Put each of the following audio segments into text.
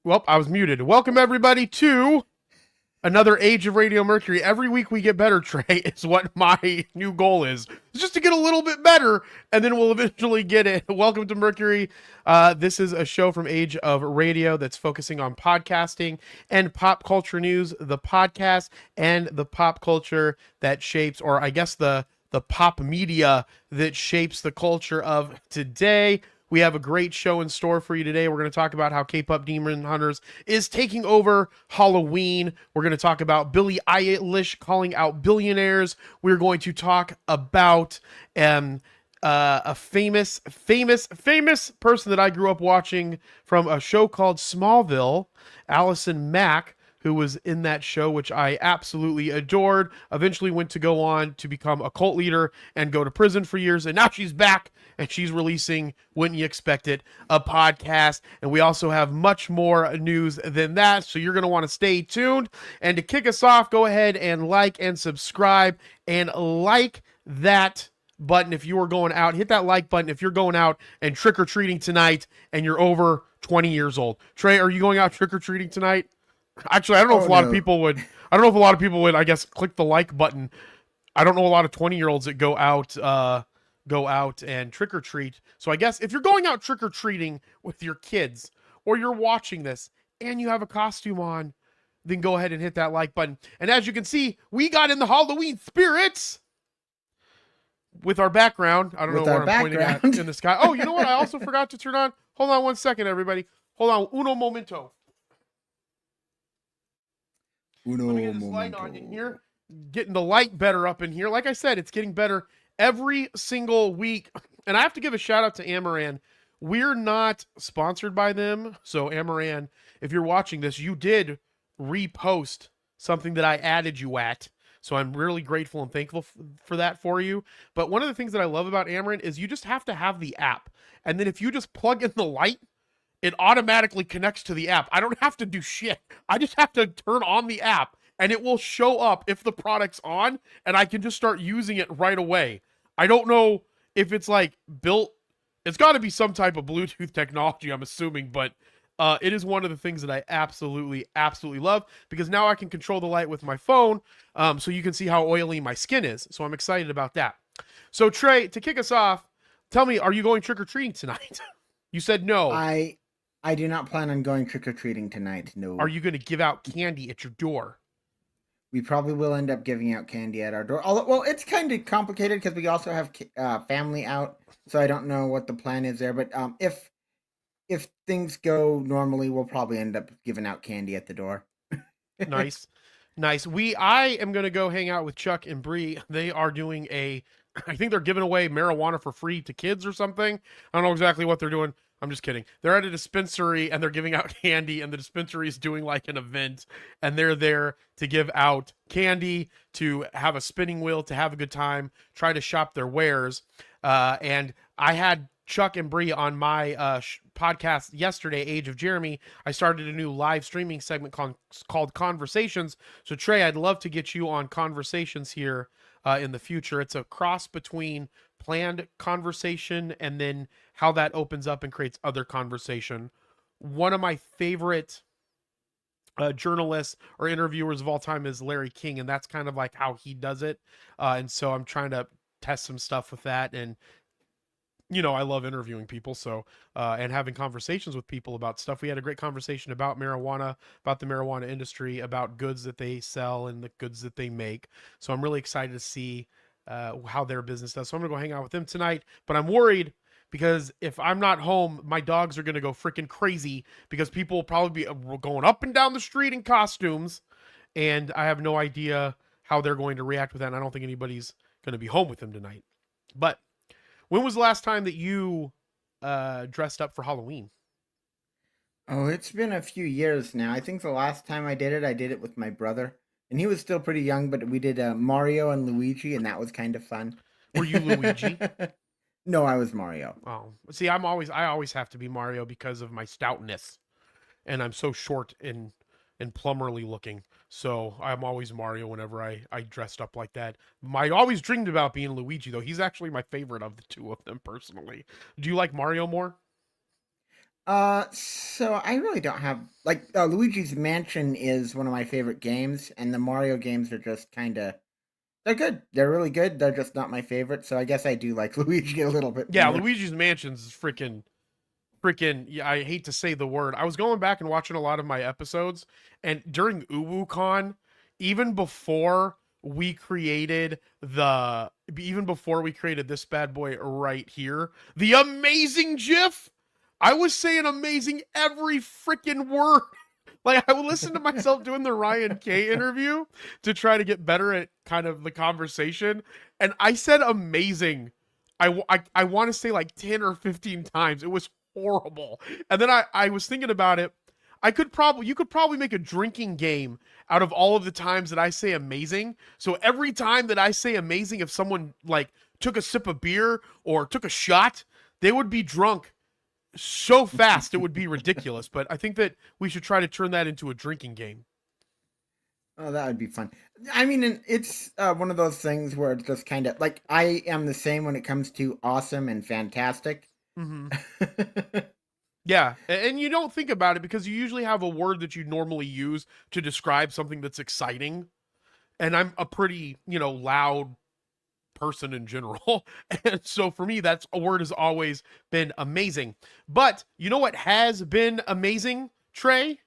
Well, I was muted. Welcome everybody to another Age of Radio Mercury. Every week we get better, Trey, is what my new goal is. It's just to get a little bit better, and then we'll eventually get it. Welcome to Mercury. This is a show from Age of Radio that's focusing on podcasting and pop culture news, the podcast and the pop culture that shapes, or I guess the pop media that shapes the culture of today. We have a great show in store for you today. We're going to talk about how K-pop Demon Hunters is taking over Halloween. We're going to talk about Billie Eilish calling out billionaires. We're going to talk about a famous person that I grew up watching from a show called Smallville, Allison Mack, who was in that show, which I absolutely adored. Eventually went to go on to become a cult leader and go to prison for years. And now she's back and she's releasing, wouldn't you expect it, a podcast. And we also have much more news than that. So you're going to want to stay tuned. And to kick us off, go ahead and like and subscribe and like that button if you are going out. Hit that like button if you're going out and trick-or-treating tonight and you're over 20 years old. Trey, are you going out trick-or-treating tonight? Actually, I don't know if a lot of people would. I don't know if a lot of people would, I guess, click the like button. I don't know a lot of 20-year-olds that go out and trick or treat. So I guess if you're going out trick or treating with your kids, or you're watching this and you have a costume on, then go ahead and hit that like button. And as you can see, we got in the Halloween spirits with our background. I don't know what I'm pointing at in the sky. Oh, you know what? I also forgot to turn on. Hold on one second, everybody. Hold on, uno momento. Let me get this light on in here. Getting the light better up in here. Like I said, it's getting better every single week. And I have to give a shout out to Amaran. We're not sponsored by them. So Amaran, if you're watching this, you did repost something that I added you at. So I'm really grateful and thankful for that for you. But one of the things that I love about Amaran is you just have to have the app. And then if you just plug in the light, it automatically connects to the app. I don't have to do shit. I just have to turn on the app and it will show up if the product's on and I can just start using it right away. I don't know if it's like built. It's got to be some type of Bluetooth technology, I'm assuming, but it is one of the things that I absolutely love because now I can control the light with my phone so you can see how oily my skin is. So I'm excited about that. So Trey, to kick us off, tell me, are you going trick-or-treating tonight? You said no. I do not plan on going trick-or-treating tonight, no. Are you going to give out candy at your door? We probably will end up giving out candy at our door. Although, well, it's kind of complicated because we also have family out, so I don't know what the plan is there. But if things go normally, we'll probably end up giving out candy at the door. Nice. I am going to go hang out with Chuck and Bree. They are doing I think they're giving away marijuana for free to kids or something. I don't know exactly what they're doing. I'm just kidding. They're at a dispensary and they're giving out candy and the dispensary is doing like an event and they're there to give out candy, to have a spinning wheel, to have a good time, try to shop their wares. And I had Chuck and Bree on my podcast yesterday, Age of Jeremy. I started a new live streaming segment called Conversations. So Trey, I'd love to get you on Conversations here in the future. It's a cross between planned conversation and then how that opens up and creates other conversation. One of my favorite journalists or interviewers of all time is Larry King, and that's kind of like how he does it. And so I'm trying to test some stuff with that. And you know, I love interviewing people, so and having conversations with people about stuff. We had a great conversation about marijuana, about the marijuana industry, about goods that they sell and the goods that they make. So I'm really excited to see how their business does. So I'm gonna go hang out with them tonight. But I'm worried because if I'm not home, my dogs are gonna go freaking crazy because people will probably be going up and down the street in costumes, and I have no idea how they're going to react with that. And I don't think anybody's gonna be home with them tonight. But when was the last time that you dressed up for Halloween? Oh, it's been a few years now. I think the last time I did it with my brother. And he was still pretty young, but we did Mario and Luigi, and that was kind of fun. Were you Luigi? No, I was Mario. Oh, see, I always have to be Mario because of my stoutness, and I'm so short and plumberly looking. So I'm always Mario whenever I dressed up like that. I always dreamed about being Luigi, though. He's actually my favorite of the two of them, personally. Do you like Mario more? So I really don't have like Luigi's Mansion is one of my favorite games, and the Mario games are just kind of they're good. They're really good. They're just not my favorite. So I guess I do like Luigi a little bit Yeah, more. Luigi's Mansions is freaking. Yeah, I hate to say the word. I was going back and watching a lot of my episodes, and during UwuCon, even before we created the, even before we created this bad boy right here, the amazing GIF. I was saying amazing every freaking word. Like I would listen to myself doing the Ryan K interview to try to get better at kind of the conversation, and I said amazing. I want to say like 10 or 15 times. It was horrible. And then I was thinking about it. You could probably make a drinking game out of all of the times that I say amazing. So every time that I say amazing, if someone like took a sip of beer or took a shot, they would be drunk so fast it would be ridiculous. But I think that we should try to turn that into a drinking game. Oh, that would be fun. I mean, it's one of those things where it's just kind of like I am the same when it comes to awesome and fantastic. Mm-hmm. Yeah, and you don't think about it because you usually have a word that you normally use to describe something that's exciting. And I'm a pretty, loud person in general. And so for me, that's a word has always been amazing. But you know what has been amazing, Trey? What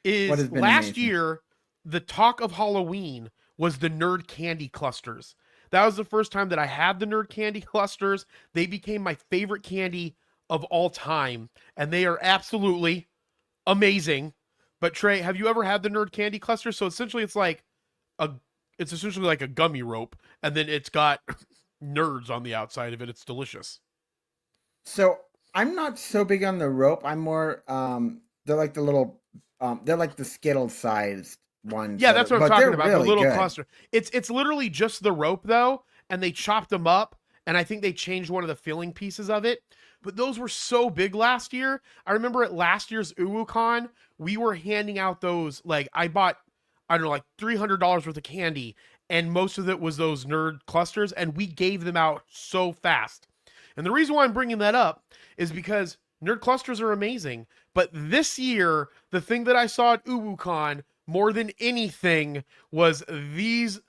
Is has been last amazing? year, the talk of Halloween was the nerd candy clusters. That was the first time that I had the nerd candy clusters. They became my favorite candy of all time, and they are absolutely amazing. But Trey, have you ever had the nerd candy cluster? So essentially, a it's essentially like a gummy rope, and then it's got nerds on the outside of it. It's delicious. So I'm not so big on the rope. I'm more they're like the little they're like the Skittle sized ones Yeah, that that's are, what I'm but they're talking about. The really little good. cluster. It's literally just the rope though, and they chopped them up, and I think they changed one of the filling pieces of it. But those were so big last year. I remember at last year's UwuCon, we were handing out those. Like I bought, I don't know, like $300 worth of candy, and most of it was those nerd clusters, and we gave them out so fast. And the reason why I'm bringing that up is because nerd clusters are amazing. But this year, the thing that I saw at UwuCon more than anything was these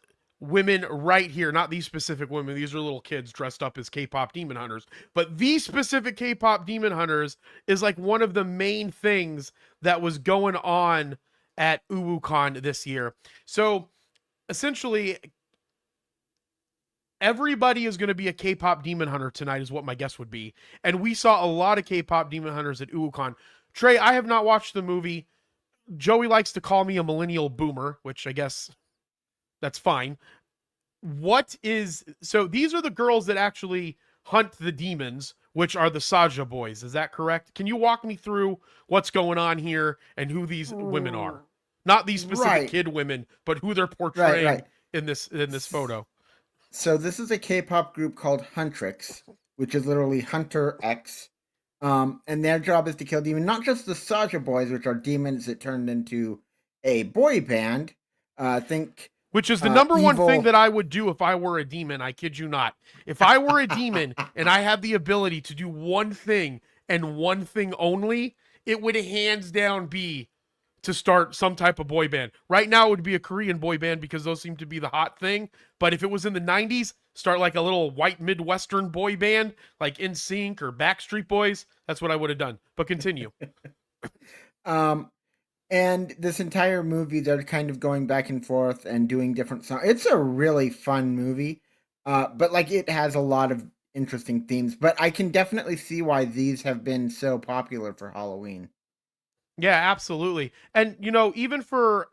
women right here. Not these specific women. These are little kids dressed up as K-pop demon hunters. But these specific K-pop demon hunters is like one of the main things that was going on at UwuCon this year. So essentially, everybody is going to be a K-pop demon hunter tonight is what my guess would be. And we saw a lot of K-pop demon hunters at UwuCon. Trey, I have not watched the movie. Joey likes to call me a millennial boomer, which I guess that's fine. So these are the girls that actually hunt the demons, which are the Saja boys. Is that correct? Can you walk me through what's going on here and who these women are? Not these specific Right, kid women, but who they're right, portraying right. in this photo. So this is a K-pop group called Huntrix, which is literally Hunter X. And their job is to kill demons, not just the Saja boys, which are demons that turned into a boy band. Think Which is the number one thing evil. that I would do if I were a demon. I kid you not. If I were a demon and I had the ability to do one thing and one thing only, it would hands down be to start some type of boy band. Right now, it would be a Korean boy band because those seem to be the hot thing. But if it was in the 90s, start like a little white Midwestern boy band, like NSYNC or Backstreet Boys. That's what I would have done. But continue. um, and this entire movie, they're kind of going back and forth and doing different songs. It's a really fun movie, but like it has a lot of interesting themes. But I can definitely see why these have been so popular for Halloween. Yeah, absolutely. And even for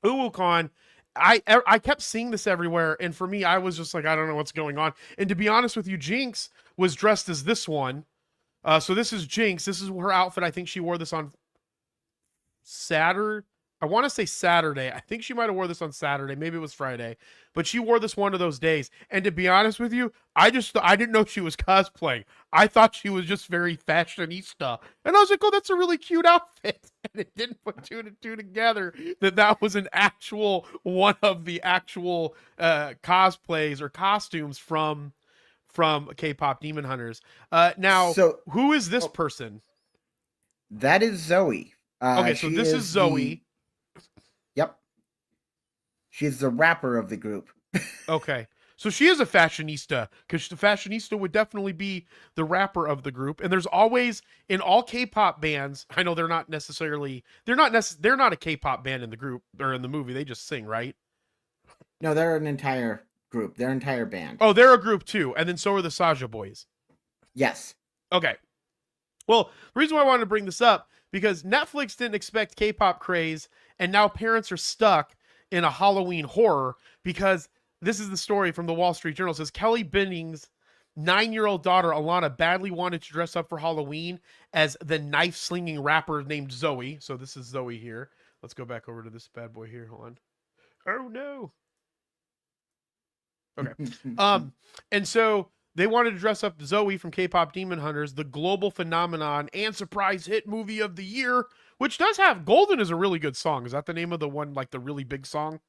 UwuCon, I kept seeing this everywhere, and for me, I was just like, I don't know what's going on. And to be honest with you, Jinx was dressed as this one. So this is Jinx. This is her outfit. I think she wore this on Saturday. I want to say Saturday. I think she might have wore this on Saturday. Maybe it was Friday, but she wore this one of those days. And to be honest with you, I didn't know she was cosplaying. I thought she was just very fashionista, and I was like, oh, that's a really cute outfit. And it didn't put two and two together that was an actual one of the actual cosplays or costumes from K-pop Demon Hunters. Now, So who is this oh, person? that is Zoe. Okay, so She this is is the Zoe. yep. She's the rapper of the group. Okay. So she is a fashionista, because the fashionista would definitely be the rapper of the group. And there's always, in all K-pop bands, I know they're not a K-pop band in the group or in the movie. They just sing, right? No, they're an entire group. Their entire band. Oh, they're a group too. And then so are the Saja Boys. Yes. Okay. Well, the reason why I wanted to bring this up, because Netflix didn't expect K-pop craze, and now parents are stuck in a Halloween horror, because this is the story from the Wall Street Journal. It says Kelly Benning's 9-year-old daughter, Alana, badly wanted to dress up for Halloween as the knife-slinging rapper named Zoe. So this is Zoe here. Let's go back over to this bad boy here. Hold on. Oh, no. Okay. And so they wanted to dress up Zoe from K-pop Demon Hunters, the global phenomenon and surprise hit movie of the year, which does have Golden is a really good song. Is that the name of the one, like the really big song?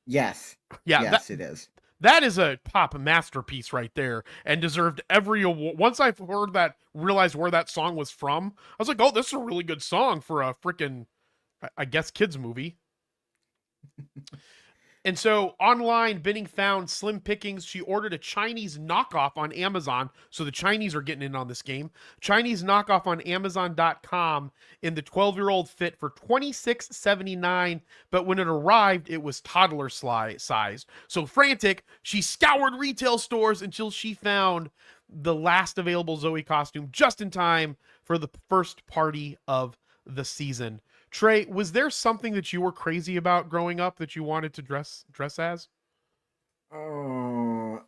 Yes. Yeah, Yes, it is. That is a pop masterpiece right there, and deserved every award. Once I heard that, realized where that song was from, I was like, oh, this is a really good song for a freaking, I guess, kids movie. And so online, Benning found slim pickings. She ordered a Chinese knockoff on Amazon. So the Chinese are getting in on this game. Chinese knockoff on Amazon.com in the 12-year-old fit for $26.79. But when it arrived, it was toddler sized. So frantic, she scoured retail stores until she found the last available Zoe costume just in time for the first party of the season. Trey, was there something that you were crazy about growing up that you wanted to dress as? Oh,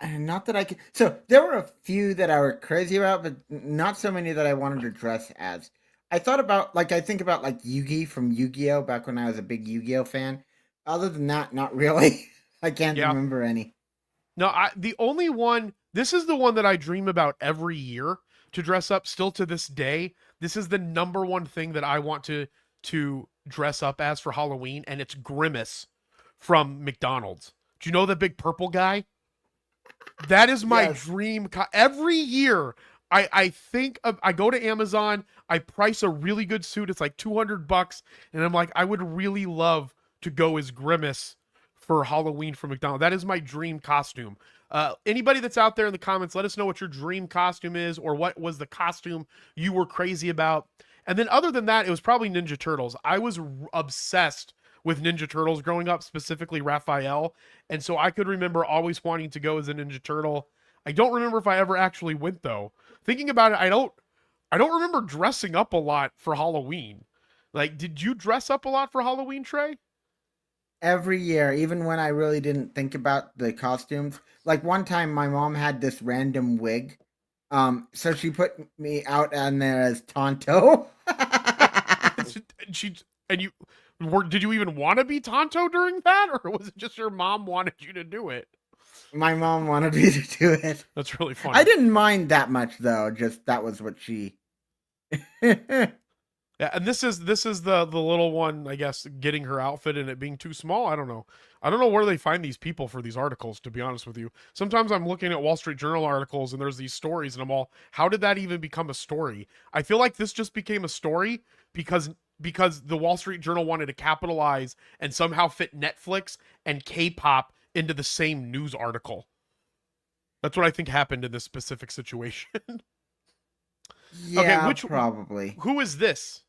not that I can. So there were a few that I were crazy about, but not so many that I wanted to dress as. I thought about I think about like Yugi from Yu-Gi-Oh back when I was a big Yu-Gi-Oh fan. Other than that, not really. I can't Yeah. remember any. No, the only one, this is the one that I dream about every year to dress up still to this day. This is the number one thing that I want to dress up as for Halloween, and it's Grimace from McDonald's. Do you know the big purple guy? That is my Yes. dream. Every year, I think of, I go to Amazon, I price a really good suit. It's like $200, and I'm like, I would really love to go as Grimace for Halloween for McDonald's. That is my dream costume. Anybody that's out there in the comments, let us know what your dream costume is, or what was the costume you were crazy about. And then other than that, it was probably Ninja Turtles. I was obsessed with Ninja Turtles growing up, specifically Raphael. And so I could remember always wanting to go as a Ninja Turtle. I don't remember if I ever actually went though. Thinking about it, I don't remember dressing up a lot for Halloween. Like, did you dress up a lot for Halloween, Trey? Every year, even when I really didn't think about the costumes. Like one time my mom had this random wig. So she put me out on there as Tonto. she and you did you even want to be Tonto during that, or was it just your mom wanted you to do it? My mom wanted me to do it. That's really funny. I didn't mind that much though. Just that was what she. Yeah, and this is the little one, I guess, getting her outfit and it being too small. I don't know. I don't know where they find these people for these articles, to be honest with you. Sometimes I'm looking at Wall Street Journal articles and there's these stories and I'm all, how did that even become a story? I feel like this just became a story because the Wall Street Journal wanted to capitalize and somehow fit Netflix and K-pop into the same news article. That's what I think happened in this specific situation. Yeah, okay, probably. Who is this?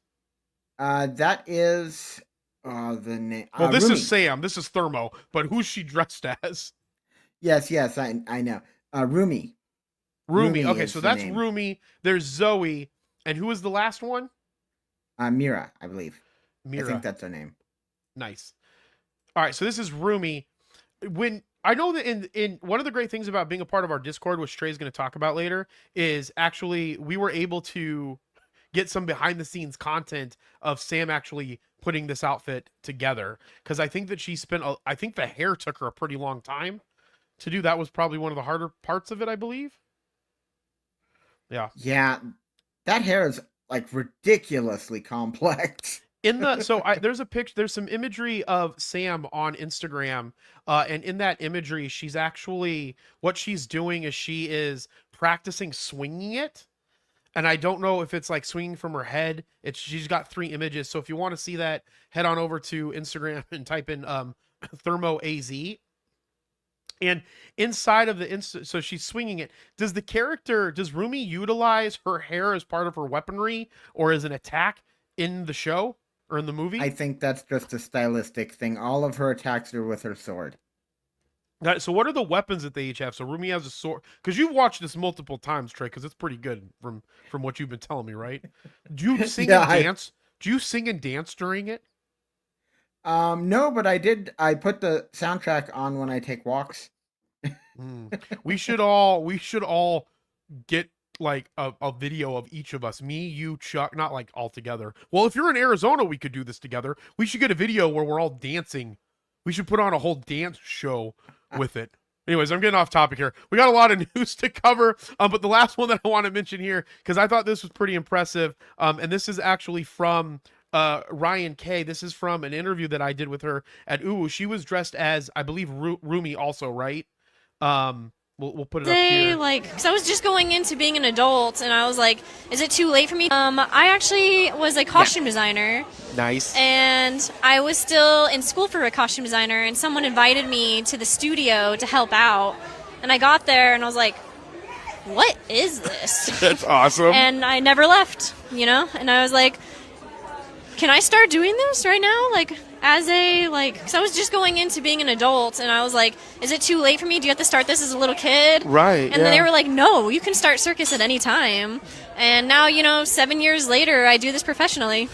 That is the name. Well, this Rumi. is Sam. This is Thermo. But who's she dressed as? Yes, I know. Rumi. Rumi. Okay, is so the that's name. Rumi. There's Zoe. And who is the last one? Mira, I believe. Mira. I think that's her name. Nice. All right, so this is Rumi. When I know that in one of the great things about being a part of our Discord, which Trey's going to talk about later, is actually we were able to get some behind the scenes content of Sam actually putting this outfit together, because I think that she spent I think the hair took her a pretty long time to do. That was probably one of the harder parts of it, I believe. Yeah. Yeah, that hair is like ridiculously complex. In the there's a picture, there's some imagery of Sam on Instagram, and in that imagery, she's actually, what she's doing is she is practicing swinging it. And I don't know if it's like swinging from her head. She's got 3 images. So if you want to see that, head on over to Instagram and type in Thermo AZ. And inside of the so she's swinging it. Does Rumi utilize her hair as part of her weaponry or as an attack in the show or in the movie? I think that's just a stylistic thing. All of her attacks are with her sword. So what are the weapons that they each have? So Rumi has a sword, because you've watched this multiple times, Trey, because it's pretty good from what you've been telling me, right? Do you sing and dance? Do you sing and dance during it? No, but I did. I put the soundtrack on when I take walks. We should all get like a video of each of us, me, you, Chuck, not like all together. Well, if you're in Arizona, we could do this together. We should get a video where we're all dancing. We should put on a whole dance show with it. Anyways, I'm getting off topic here. We got a lot of news to cover, but the last one that I want to mention here, because I thought this was pretty impressive, and this is actually from Ryan K. This is from an interview that I did with her at UU. She was dressed as, I believe, Rumi also, right? We'll put it up here. Because I was just going into being an adult, and I was like, is it too late for me? I actually was a costume designer. Nice. And I was still in school for a costume designer, and someone invited me to the studio to help out. And I got there, and I was like, what is this? That's awesome. And I never left, And I was like, can I start doing this right now? Because I was just going into being an adult, and I was like, is it too late for me? Do you have to start this as a little kid? Right. And then they were like, no, you can start circus at any time. And now, 7 years later, I do this professionally.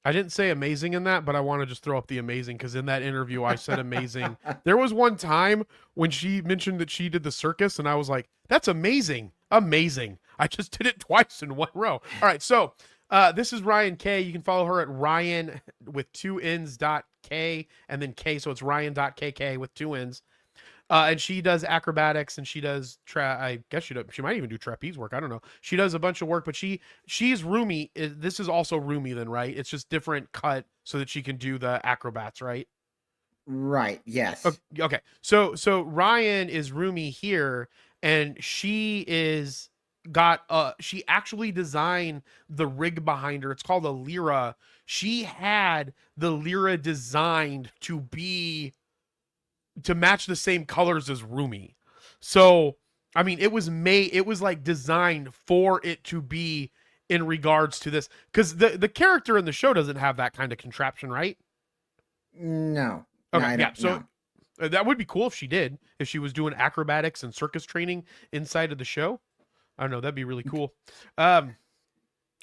I didn't say amazing in that, but I want to just throw up the amazing, because in that interview, I said amazing. There was one time when she mentioned that she did the circus, and I was like, that's amazing. Amazing. I just did it twice in one row. All right, so this is Ryan K. You can follow her at Ryan with 2 N's .k and then K. So it's Ryan.kk with 2 N's. And she does acrobatics, and she does I guess she might even do trapeze work. I don't know. She does a bunch of work, but she's Rumi. This is also Rumi then, right? It's just different cut so that she can do the acrobats, right? Right. Yes. Okay. So Ryan is Rumi here, and she actually designed the rig behind her. It's called a Lyra. She had the Lyra designed to match the same colors as Rumi. So, I mean, it was like designed for it to be in regards to this, because the character in the show doesn't have that kind of contraption, right? No. Okay, no, yeah. So that would be cool if she did, if she was doing acrobatics and circus training inside of the show. I don't know. That'd be really cool. All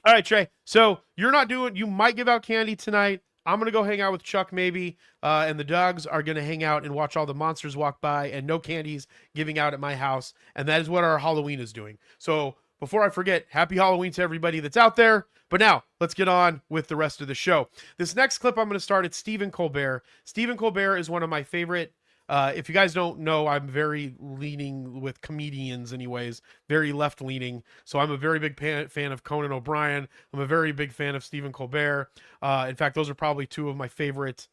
right, Trey. So you might give out candy tonight. I'm going to go hang out with Chuck maybe. And the dogs are going to hang out and watch all the monsters walk by, and no candies giving out at my house. And that is what our Halloween is doing. So before I forget, happy Halloween to everybody that's out there. But now let's get on with the rest of the show. This next clip I'm going to start at Stephen Colbert. Stephen Colbert is one of my favorite. If you guys don't know, I'm very leaning with comedians anyways, very left leaning. So I'm a very big fan of Conan O'Brien. I'm a very big fan of Stephen Colbert. In fact, those are probably 2 of my favorite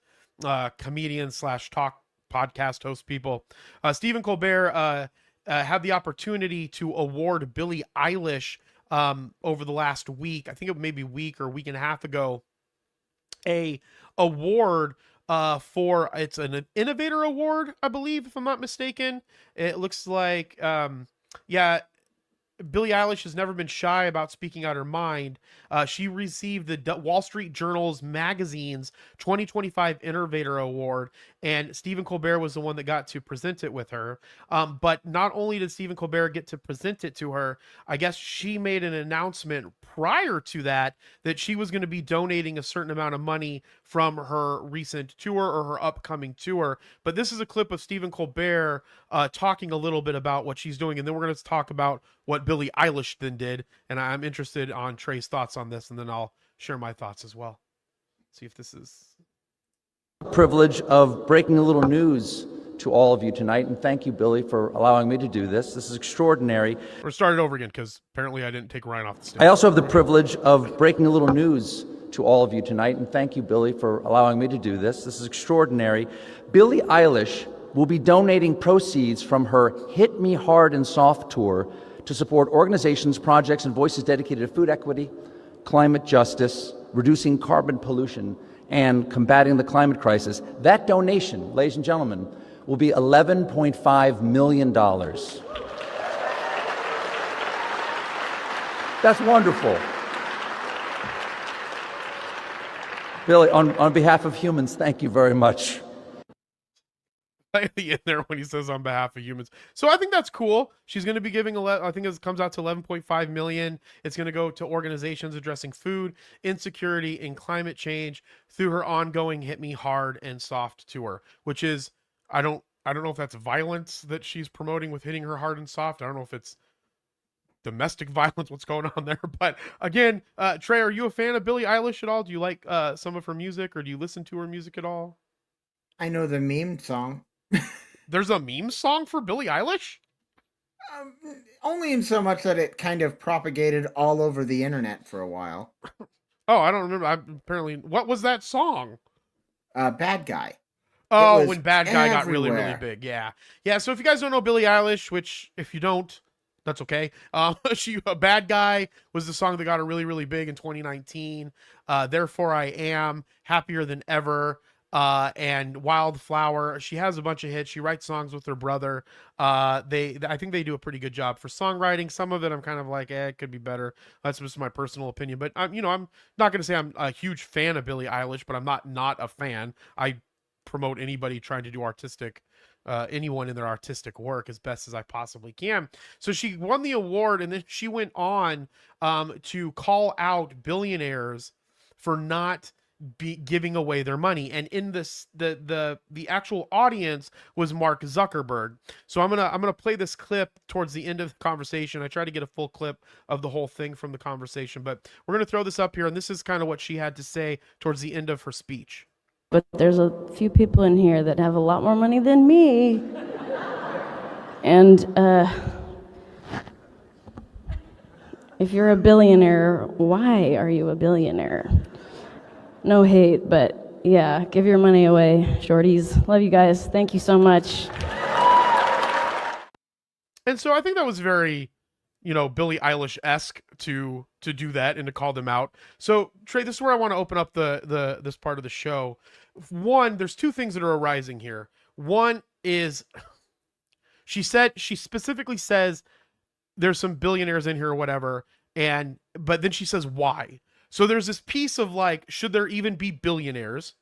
comedians / talk podcast host people. Stephen Colbert had the opportunity to award Billie Eilish over the last week. I think it may be week or week and a half ago, a award for, it's an innovator award, I believe, if I'm not mistaken. It looks like, Billie Eilish has never been shy about speaking out her mind. She received the Wall Street Journal's magazine's 2025 Innovator Award, and Stephen Colbert was the one that got to present it with her. But not only did Stephen Colbert get to present it to her, I guess she made an announcement prior to that she was going to be donating a certain amount of money from her recent tour or her upcoming tour. But this is a clip of Stephen Colbert talking a little bit about what she's doing, and then we're going to talk about what Billie Eilish then did, and I'm interested on Trey's thoughts on this, and then I'll share my thoughts as well. See if this is... Privilege of breaking a little news to all of you tonight, and thank you, Billie, for allowing me to do this. This is extraordinary. We're starting over again, because apparently I didn't take Ryan off the stage. I also have the privilege of breaking a little news to all of you tonight, and thank you, Billie, for allowing me to do this. This is extraordinary. Billie Eilish will be donating proceeds from her Hit Me Hard and Soft tour to support organizations, projects, and voices dedicated to food equity, climate justice, reducing carbon pollution, and combating the climate crisis. That donation, ladies and gentlemen, will be $11.5 million. That's wonderful. Billie, on behalf of humans, thank you very much. In there when he says on behalf of humans. So I think that's cool. She's going to be giving, I think it comes out to 11.5 million. It's going to go to organizations addressing food insecurity and climate change through her ongoing Hit Me Hard and Soft tour, which is, I don't know if that's violence that she's promoting with hitting her hard and soft. I don't know if it's domestic violence, what's going on there. But again, Trey, are you a fan of Billie Eilish at all? Do you like some of her music, or do you listen to her music at all? I know the meme song. There's a meme song for Billie Eilish? Only in so much that it kind of propagated all over the internet for a while. Oh, I don't remember. Apparently, what was that song? Bad Guy. Oh, when Bad Guy got really, really everywhere. big. Yeah. Yeah. So if you guys don't know Billie Eilish, which if you don't, that's okay. Bad Guy was the song that got her really, really big in 2019. Therefore I Am, Happier Than Ever, and Wildflower. She has a bunch of hits. She writes songs with her brother. I think they do a pretty good job for songwriting. Some of it I'm kind of like, it could be better. That's just my personal opinion. But I'm not going to say I'm a huge fan of Billie Eilish, but I'm not a fan. I promote anybody trying to do anyone in their artistic work as best as I possibly can. So she won the award, and then she went on to call out billionaires for not giving away their money. And in this, the actual audience was Mark Zuckerberg. So I'm gonna play this clip towards the end of the conversation. I try to get a full clip of the whole thing from the conversation, but we're gonna throw this up here, and this is kind of what she had to say towards the end of her speech. But there's a few people in here that have a lot more money than me. And if you're a billionaire, why are you a billionaire? No hate, but yeah, give your money away, shorties. Love you guys. Thank you so much. And so I think that was very, Billie Eilish-esque to do that and to call them out. So Trey, this is where I want to open up this part of the show. One, there's two things that are arising here. One is she specifically says there's some billionaires in here or whatever, but then she says why. So there's this piece of like, should there even be billionaires?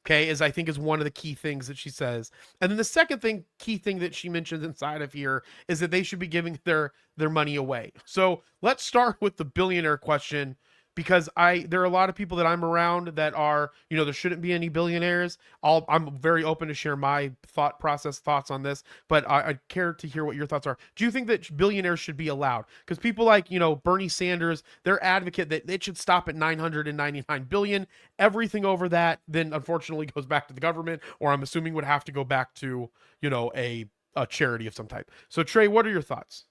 Okay, I think is one of the key things that she says. And then the second key thing that she mentions inside of here is that they should be giving their money away. So let's start with the billionaire question, because there are a lot of people that I'm around that are, there shouldn't be any billionaires. I'm very open to share my thoughts on this, but I'd care to hear what your thoughts are. Do you think that billionaires should be allowed? Because people like, Bernie Sanders, they're advocate that it should stop at 999 billion. Everything over that then unfortunately goes back to the government, or I'm assuming would have to go back to, a charity of some type. So Trey, what are your thoughts?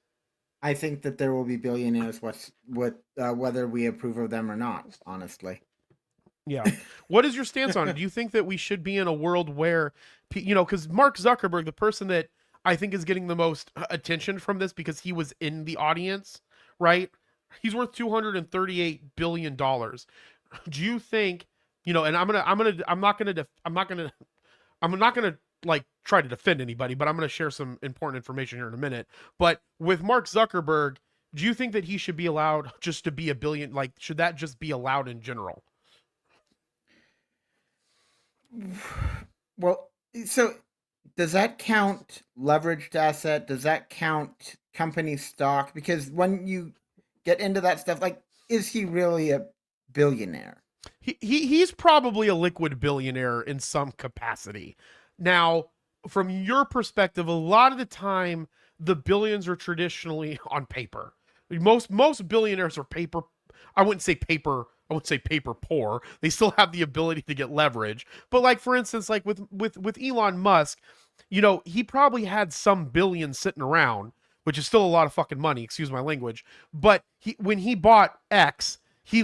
I think that there will be billionaires whether we approve of them or not, honestly. Yeah. What is your stance on it? Do you think that we should be in a world where, because Mark Zuckerberg, the person that I think is getting the most attention from this because he was in the audience, right? He's worth $238 billion. Do you think, and I'm not gonna like try to defend anybody, but I'm going to share some important information here in a minute. But with Mark Zuckerberg, do you think that he should be allowed just to be a billion? Like, should that just be allowed in general? Well, so does that count leveraged asset? Does that count company stock? Because when you get into that stuff, like, is he really a billionaire? He's probably a liquid billionaire in some capacity. Now, from your perspective, a lot of the time, the billions are traditionally on paper. Most billionaires are paper. I wouldn't say paper poor. They still have the ability to get leverage. But like, for instance, like with Elon Musk, he probably had some billions sitting around, which is still a lot of fucking money. Excuse my language. But when he bought X, he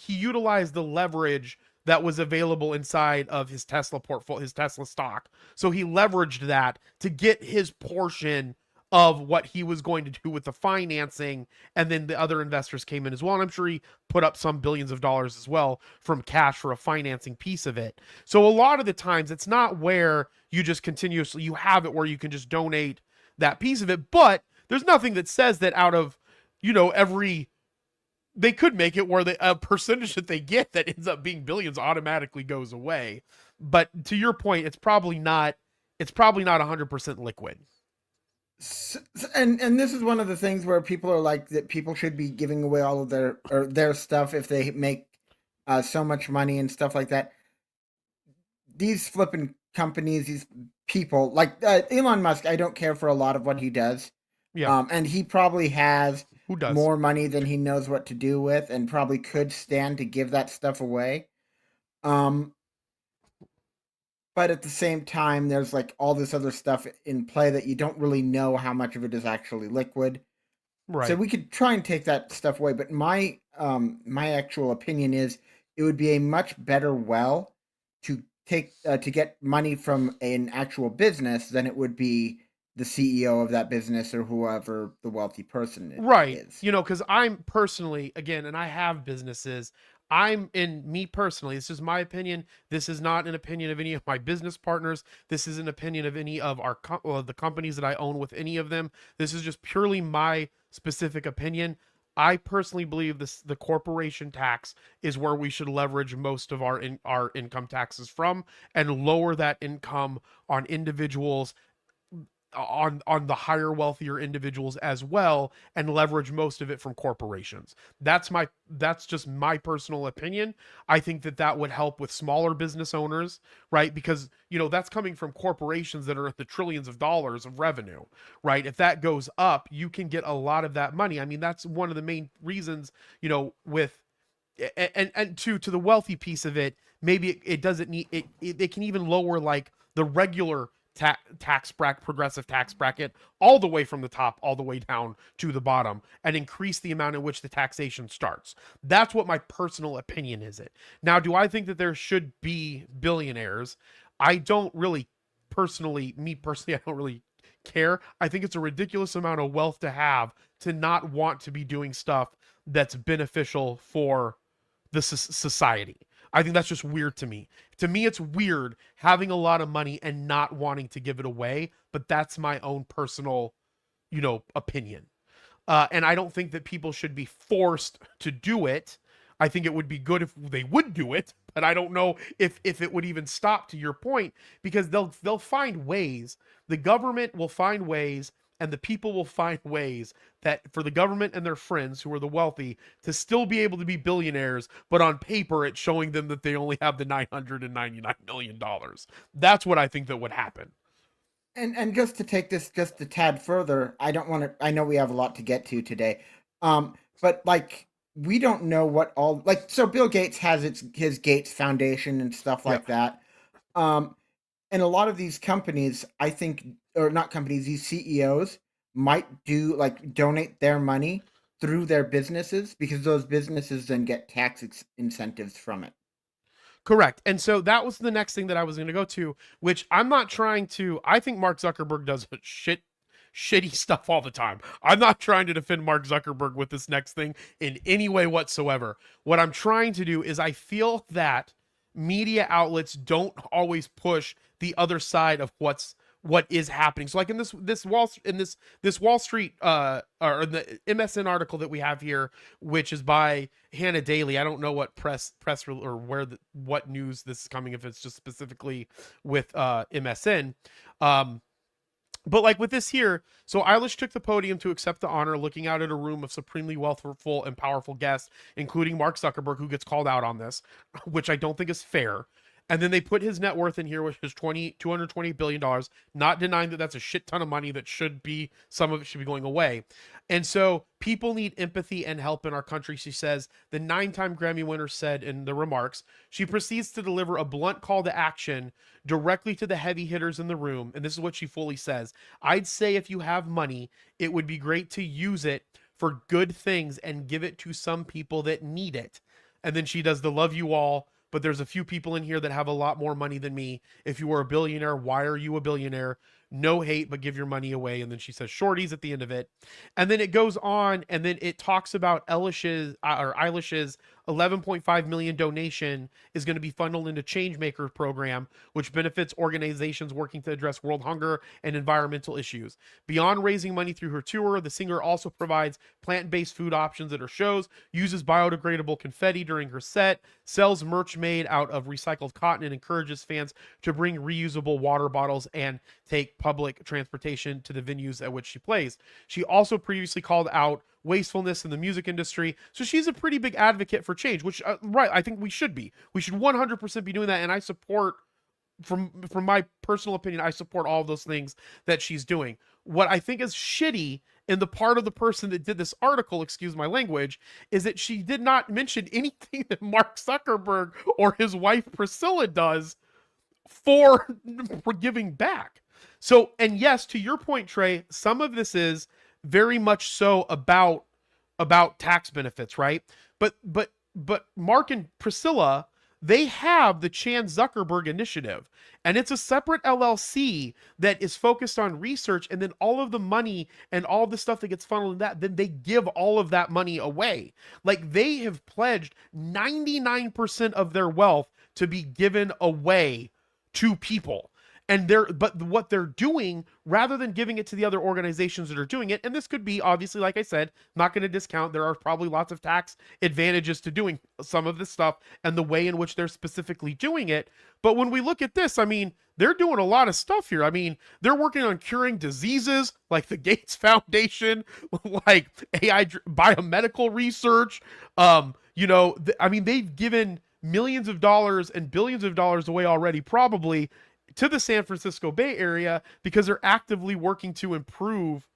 utilized the leverage that was available inside of his Tesla portfolio, his Tesla stock. So he leveraged that to get his portion of what he was going to do with the financing, and then the other investors came in as well, and I'm sure he put up some billions of dollars as well from cash for a financing piece of it. So a lot of the times it's not where you just continuously, you have it where you can just donate that piece of it, but there's nothing that says that out of, they could make it where a percentage that they get that ends up being billions automatically goes away. But to your point, it's probably not 100% liquid. And this is one of the things where people are like that people should be giving away all of their stuff if they make so much money and stuff like that. These flipping companies, these people like Elon Musk, I don't care for a lot of what he does. Yeah. And he probably has Who does? more money than he knows what to do with, and probably could stand to give that stuff away. But at the same time, there's like all this other stuff in play that you don't really know how much of it is actually liquid. Right. So we could try and take that stuff away. But my actual opinion is it would be a much better well to take to get money from an actual business than it would be the CEO of that business or whoever the wealthy person is. Because I'm personally, again, and I have businesses. Me personally, this is my opinion. This is not an opinion of any of my business partners. This is an opinion of any of the companies that I own with any of them. This is just purely my specific opinion. I personally believe the corporation tax is where we should leverage most of our income taxes from, and lower that income on individuals, on the higher, wealthier individuals as well, and leverage most of it from corporations. That's just my personal opinion. I think that would help with smaller business owners, right? Because that's coming from corporations that are at the trillions of dollars of revenue, right? If that goes up, you can get a lot of that money. I mean, that's one of the main reasons, with and to the wealthy piece of it, maybe it doesn't need it. They can even lower like the regular progressive tax bracket all the way from the top all the way down to the bottom, and increase the amount in which the taxation starts. That's what my personal opinion is. Now, do I think that there should be billionaires? I don't really personally, I don't really care. I think it's a ridiculous amount of wealth to have to not want to be doing stuff that's beneficial for the society. I think that's just weird to me. To me, it's weird having a lot of money and not wanting to give it away, but that's my own personal, opinion. And I don't think that people should be forced to do it. I think it would be good if they would do it, but I don't know if it would even stop, to your point, because they'll find ways. The government will find ways, and the people will find ways that for the government and their friends who are the wealthy to still be able to be billionaires, but on paper it's showing them that they only have the $999 million. That's what I think that would happen. And just to take this just a tad further, I know we have a lot to get to today. But like, we don't know what all, like, so Bill Gates has his Gates Foundation and stuff like that. And a lot of these companies, I think, or not companies, these CEOs might donate their money through their businesses, because those businesses then get tax incentives from it. Correct. And so that was the next thing that I was going to go to, which I think Mark Zuckerberg does shitty stuff all the time. I'm not trying to defend Mark Zuckerberg with this next thing in any way whatsoever. What I'm trying to do is, I feel that media outlets don't always push the other side of what is happening. So like in this Wall Street or the MSN article that we have here, which is by Hannah Daly. I don't know what press or what news this is coming, if it's just specifically with MSN. But like with this here, so Eilish took the podium to accept the honor, looking out at a room of supremely wealthful and powerful guests, including Mark Zuckerberg, who gets called out on this, which I don't think is fair. And then they put his net worth in here, which is $220 billion, not denying that that's a shit ton of money that some of it should be going away. And so people need empathy and help in our country, she says. The 9-time Grammy winner said in the remarks. She proceeds to deliver a blunt call to action directly to the heavy hitters in the room. And this is what she fully says. I'd say if you have money, it would be great to use it for good things and give it to some people that need it. And then she does the love you all, but there's a few people in here that have a lot more money than me. If you were a billionaire, why are you a billionaire? No hate, but give your money away. And then she says shorties at the end of it. And then it goes on, and then it talks about Eilish's 11.5 million donation is going to be funneled into Changemaker program, which benefits organizations working to address world hunger and environmental issues. Beyond raising money through her tour, the singer also provides plant-based food options at her shows, uses biodegradable confetti during her set, sells merch made out of recycled cotton, and encourages fans to bring reusable water bottles and take public transportation to the venues at which she plays. She also previously called out wastefulness in the music industry, so she's a pretty big advocate for change, which right, I think we should be. We should 100% be doing that, and I support, from my personal opinion, I support all of those things that she's doing. What I think is shitty in the part of the person that did this article, excuse my language, is that she did not mention anything that Mark Zuckerberg or his wife Priscilla does for giving back. So, and yes, to your point, Trey, some of this is very much so about tax benefits, right? But Mark and Priscilla, they have the Chan Zuckerberg Initiative, and it's a separate LLC that is focused on research, and then all of the money and all the stuff that gets funneled in that, then they give all of that money away. Like, they have pledged 99% of their wealth to be given away to people. And but what they're doing, rather than giving it to the other organizations that are doing it, and this could be, obviously, like I said, not going to discount, there are probably lots of tax advantages to doing some of this stuff and the way in which they're specifically doing it. But when we look at this, I mean, they're doing a lot of stuff here. I mean, they're working on curing diseases like the Gates Foundation, like AI biomedical research. You know, I mean, they've given millions of dollars and billions of dollars away already, probably, to the San Francisco Bay Area, because they're actively working to improve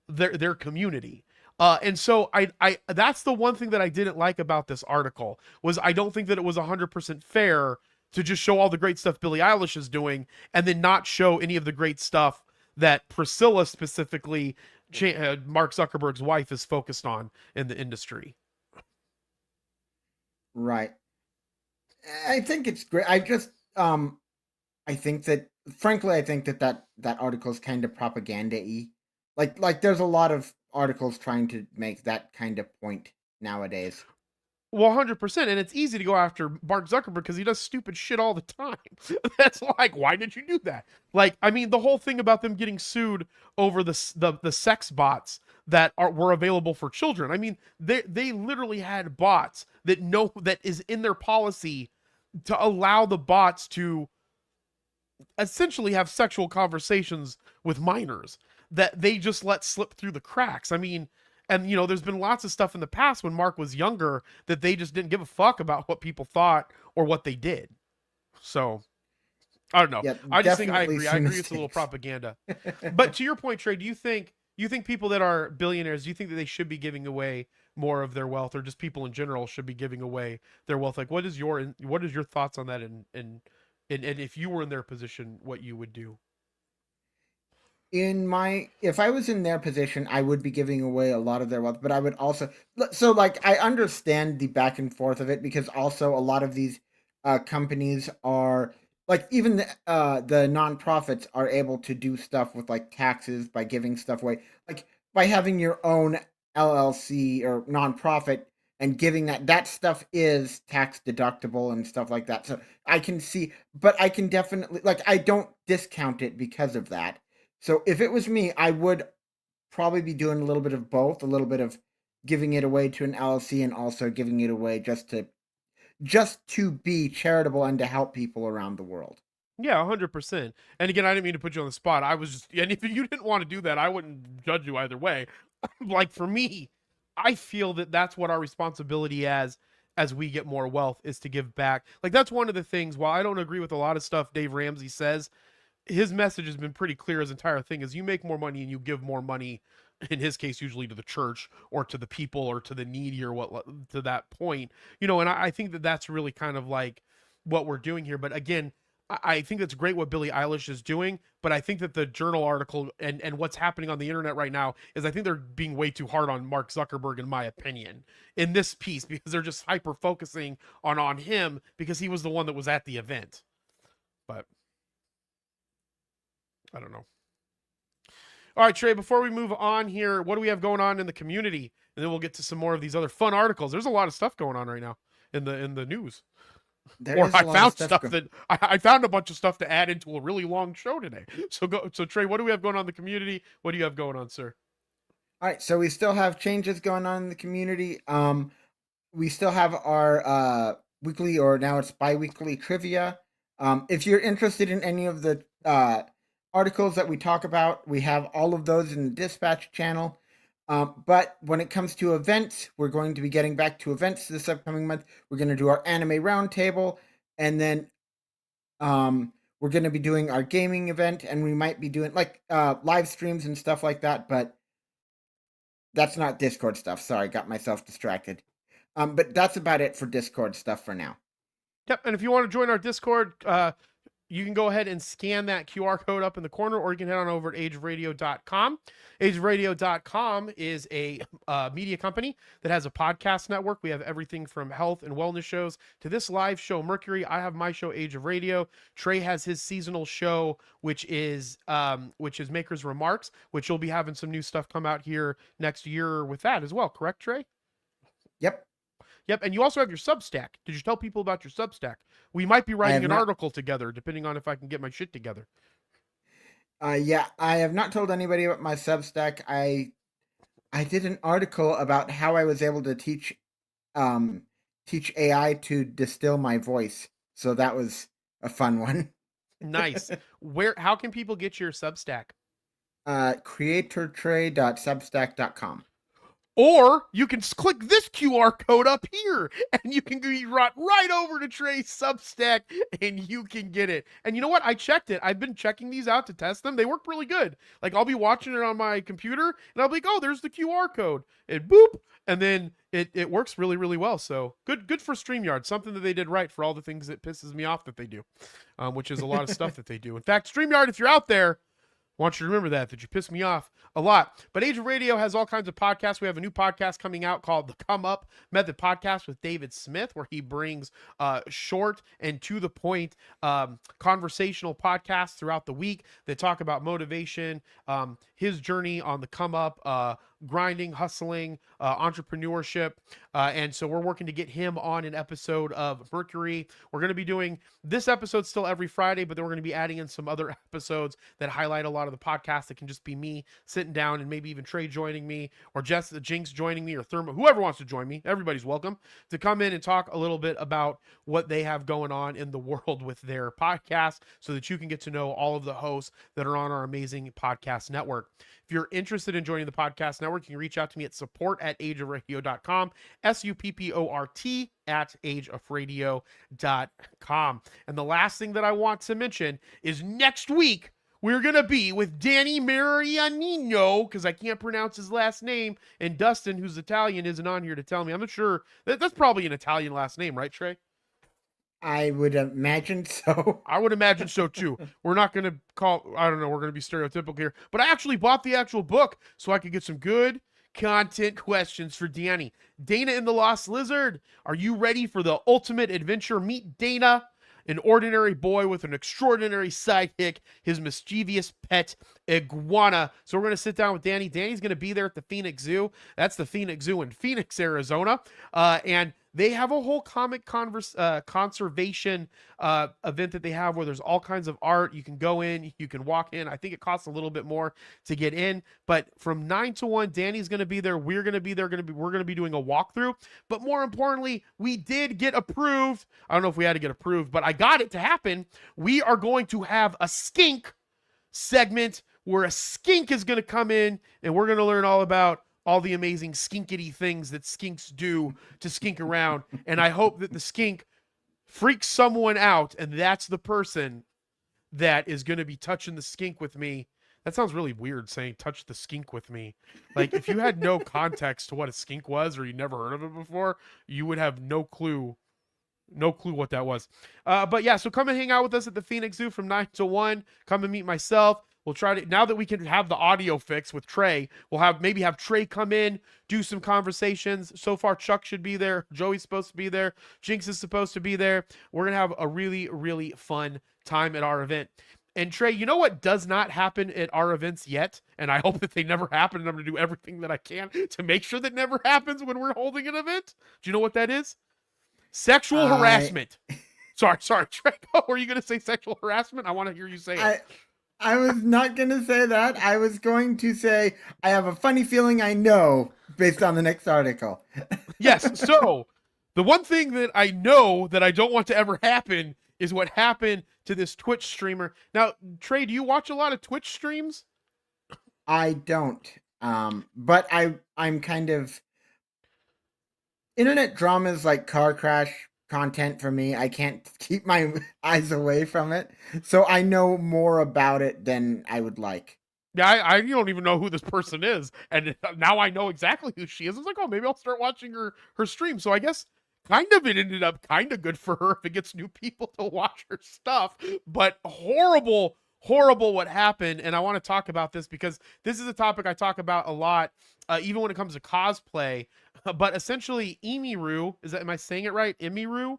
their community. And so I that's the one thing that I didn't like about this article, was I don't think that it was 100% fair to just show all the great stuff Billie Eilish is doing and then not show any of the great stuff that Priscilla, specifically Mark Zuckerberg's wife, is focused on in the industry. Right. I think it's great. I think that, frankly, I think that article is kind of propaganda-y. Like there's a lot of articles trying to make that kind of point nowadays. Well, 100%, and it's easy to go after Mark Zuckerberg because he does stupid shit all the time. That's like, why did you do that? Like, I mean, the whole thing about them getting sued over the sex bots that were available for children. I mean, they literally had bots that is in their policy to allow the bots to essentially have sexual conversations with minors that they just let slip through the cracks. I mean, and you know, there's been lots of stuff in the past when Mark was younger that they just didn't give a fuck about what people thought or what they did. So I don't know. Yeah, I just think I definitely agree. some It's a little mistakes. propaganda. But to your point, Trey, do you think people that are billionaires, do you think that they should be giving away more of their wealth, or just people in general should be giving away their wealth? Like, what is your thoughts on that? And if you were in their position, what you would do? If I was in their position, I would be giving away a lot of their wealth, but I would also, so like, I understand the back and forth of it, because also a lot of these companies are, like, even the nonprofits are able to do stuff with, like, taxes by giving stuff away, like by having your own LLC or nonprofit and giving that stuff is tax deductible and stuff like that. So I can see, but I can definitely, like, I don't discount it because of that. So if it was me, I would probably be doing a little bit of both, a little bit of giving it away to an LLC and also giving it away just to be charitable and to help people around the world. Yeah, 100%. And again, I didn't mean to put you on the spot. I was just, and if you didn't want to do that, I wouldn't judge you either way. Like, for me, I feel that that's what our responsibility as we get more wealth is to give back. Like, that's one of the things, while I don't agree with a lot of stuff Dave Ramsey says, his message has been pretty clear. His entire thing is, you make more money and you give more money, in his case, usually to the church or to the people or to the needy or what, to that point, you know, and I think that that's really kind of like what we're doing here. But again, I think that's great what Billie Eilish is doing, but I think that the journal article and what's happening on the internet right now is I think they're being way too hard on Mark Zuckerberg, in my opinion, in this piece, because they're just hyper focusing on him because he was the one that was at the event. But I don't know. All right, Trey, before we move on here, what do we have going on in the community? And then we'll get to some more of these other fun articles. There's a lot of stuff going on right now in the news. Or I found stuff that I found a bunch of stuff to add into a really long show today. So Trey, what do we have going on in the community? What do you have going on, sir? All right, so we still have changes going on in the community. We still have our weekly, or now it's bi-weekly trivia. If you're interested in any of the articles that we talk about, we have all of those in the dispatch channel. But when it comes to events, we're going to be getting back to events this upcoming month. We're going to do our anime roundtable, and then we're going to be doing our gaming event, and we might be doing like live streams and stuff like that, but that's not Discord stuff. Sorry, got myself distracted. But that's about it for Discord stuff for now. Yep, and if you want to join our Discord, you can go ahead and scan that QR code up in the corner, or you can head on over to ageofradio.com. Ageofradio.com is a media company that has a podcast network. We have everything from health and wellness shows to this live show, Mercury. I have my show, Age of Radio. Trey has his seasonal show, which is Maker's Remarks, which you'll be having some new stuff come out here next year with that as well. Correct, Trey? Yep. Yep, and you also have your Substack. Did you tell people about your Substack? We might be writing an article together, depending on if I can get my shit together. Yeah, I have not told anybody about my Substack. I did an article about how I was able to teach AI to distill my voice. So that was a fun one. Nice. How can people get your Substack? creatortrey.substack.com. Or you can click this QR code up here, and you can be right over to Trey's Substack, and you can get it. And you know what? I checked it. I've been checking these out to test them. They work really good. Like, I'll be watching it on my computer, and I'll be like, oh, there's the QR code. And boop, and then it works really, really well. So good for StreamYard. Something that they did right for all the things that pisses me off that they do, which is a lot of stuff that they do. In fact, StreamYard, if you're out there, I want you to remember that you piss me off a lot. But Age of Radio has all kinds of podcasts. We have a new podcast coming out called the Come Up Method Podcast with David Smith, where he brings short and to the point conversational podcasts throughout the week that talk about motivation, his journey on the come up, grinding, hustling, entrepreneurship. And so we're working to get him on an episode of Mercury. We're going to be doing this episode still every Friday, but then we're going to be adding in some other episodes that highlight a lot of the podcast. That can just be me sitting down, and maybe even Trey joining me, or Jess the Jinx joining me, or Thermo, whoever wants to join me. Everybody's welcome to come in and talk a little bit about what they have going on in the world with their podcast, so that you can get to know all of the hosts that are on our amazing podcast network. If you're interested in joining the podcast network, you can reach out to me at support@ageofradio.com, SUPPORT @ageofradio.com. And the last thing that I want to mention is next week, we're going to be with Danny Marianino, because I can't pronounce his last name, and Dustin, who's Italian, isn't on here to tell me. I'm not sure. That's probably an Italian last name, right, Trey? I would imagine so. I would imagine so too. We're not going to I don't know, we're going to be stereotypical here, but I actually bought the actual book so I could get some good content questions for Danny. Dana and the Lost Lizard, are you ready for the ultimate adventure? Meet Dana, an ordinary boy with an extraordinary sidekick, his mischievous pet iguana. So we're going to sit down with Danny. Danny's going to be there at the Phoenix Zoo. That's the Phoenix Zoo in Phoenix, Arizona. And they have a whole comic conservation event that they have, where there's all kinds of art. You can go in, you can walk in. I think it costs a little bit more to get in, but from 9 to 1, Danny's going to be there. We're going to be there. We're going to be doing a walkthrough. But more importantly, we did get approved. I don't know if we had to get approved, but I got it to happen. We are going to have a skink segment where a skink is going to come in, and we're going to learn all about all the amazing skinkity things that skinks do to skink around. And I hope that the skink freaks someone out, and that's the person that is going to be touching the skink with me. That sounds really weird, saying touch the skink with me. Like, if you had no context to what a skink was, or you never heard of it before, you would have no clue No clue what that was. But yeah, so come and hang out with us at the Phoenix Zoo from 9 to 1. Come and meet myself. We'll try to, now that we can have the audio fix with Trey, we'll maybe have Trey come in, do some conversations. So far, Chuck should be there. Joey's supposed to be there. Jinx is supposed to be there. We're going to have a really, really fun time at our event. And Trey, you know what does not happen at our events yet? And I hope that they never happen. And I'm going to do everything that I can to make sure that never happens when we're holding an event. Do you know what that is? Sexual harassment. Sorry, Trey. Were you going to say sexual harassment? I want to hear you say it. I was not going to say that. I was going to say, I have a funny feeling I know based on the next article. Yes. So the one thing that I know that I don't want to ever happen is what happened to this Twitch streamer. Now, Trey, do you watch a lot of Twitch streams? I don't. But I'm kind of... Internet dramas like car crash content for me. I can't keep my eyes away from it. So I know more about it than I would like. Yeah, you don't even know who this person is. And now I know exactly who she is. It's like, oh, maybe I'll start watching her stream. So I guess kind of it ended up kind of good for her if it gets new people to watch her stuff. But horrible what happened. And I want to talk about this because this is a topic I talk about a lot, even when it comes to cosplay. But essentially, Emru, am I saying it right? Emru?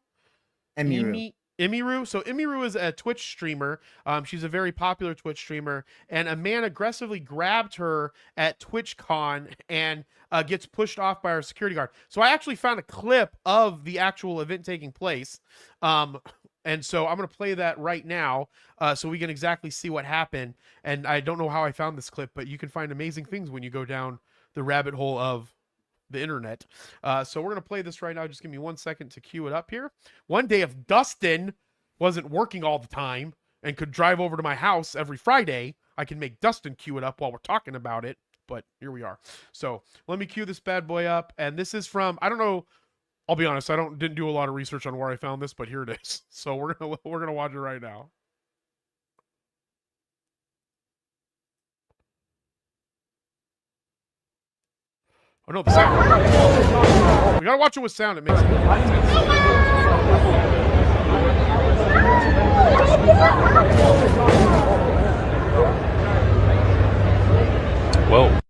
Emru. So Emru is a Twitch streamer. She's a very popular Twitch streamer, and a man aggressively grabbed her at TwitchCon and gets pushed off by our security guard. So I actually found a clip of the actual event taking place. And so I'm going to play that right now so we can exactly see what happened. And I don't know how I found this clip, but you can find amazing things when you go down the rabbit hole of the internet. So we're going to play this right now. Just give me 1 second to cue it up here. One day, if Dustin wasn't working all the time and could drive over to my house every Friday, I can make Dustin cue it up while we're talking about it. But here we are. So let me cue this bad boy up. And this is from, I don't know, I'll be honest, didn't do a lot of research on where I found this, but here it is. So we're gonna watch it right now. Oh no, the sound. We gotta watch it with sound. It makes it more intense. Whoa.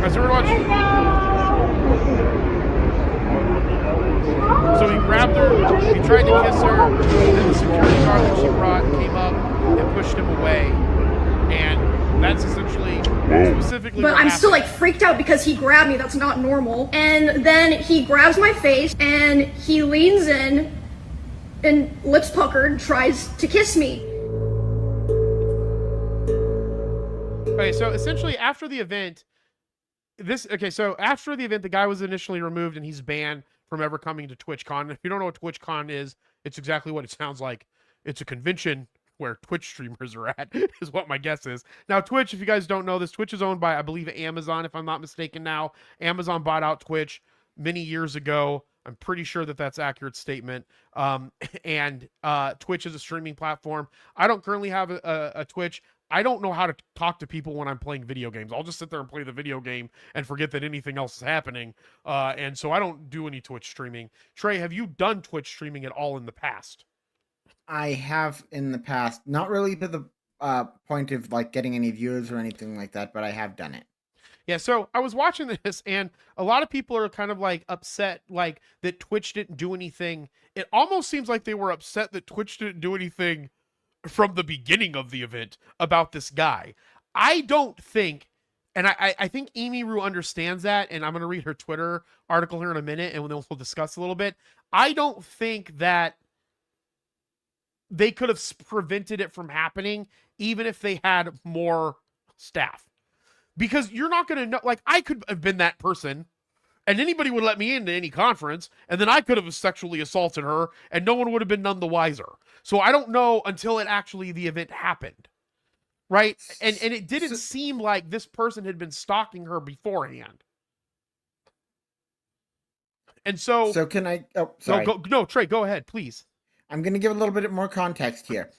Guys, everyone watch. So he grabbed her, he tried to kiss her, then the security guard that she brought came up and pushed him away. And that's essentially specifically But what I'm happened. still like freaked out because he grabbed me. That's not normal. And then he grabs my face and he leans in and lips puckered tries to kiss me. Okay, so essentially after the event, the guy was initially removed and he's banned from ever coming to TwitchCon. If you don't know what TwitchCon is, it's exactly what it sounds like. It's a convention where Twitch streamers are at, is what my guess is. Now, Twitch, if you guys don't know this, Twitch is owned by, I believe, Amazon, if I'm not mistaken now. Amazon bought out Twitch many years ago. I'm pretty sure that that's an accurate statement. And Twitch is a streaming platform. I don't currently have a Twitch. I don't know how to talk to people when I'm playing video games. I'll just sit there and play the video game and forget that anything else is happening. And so I don't do any Twitch streaming. Trey, have you done Twitch streaming at all in the past? I have in the past, not really to the point of like getting any viewers or anything like that, but I have done it. Yeah, so I was watching this, and a lot of people are kind of like upset, like that Twitch didn't do anything. It almost seems like they were upset that Twitch didn't do anything from the beginning of the event about this guy. I don't think, and I think Emru understands that, and I'm going to read her Twitter article here in a minute, and then we'll discuss a little bit. I don't think that they could have prevented it from happening, even if they had more staff. Because you're not going to know, like, I could have been that person, and anybody would let me into any conference, and then I could have sexually assaulted her, and no one would have been none the wiser. So I don't know until the event happened, right? And it didn't seem like this person had been stalking her beforehand. And so can I? Oh, sorry. No, Trey, go ahead, please. I'm going to give a little bit more context here.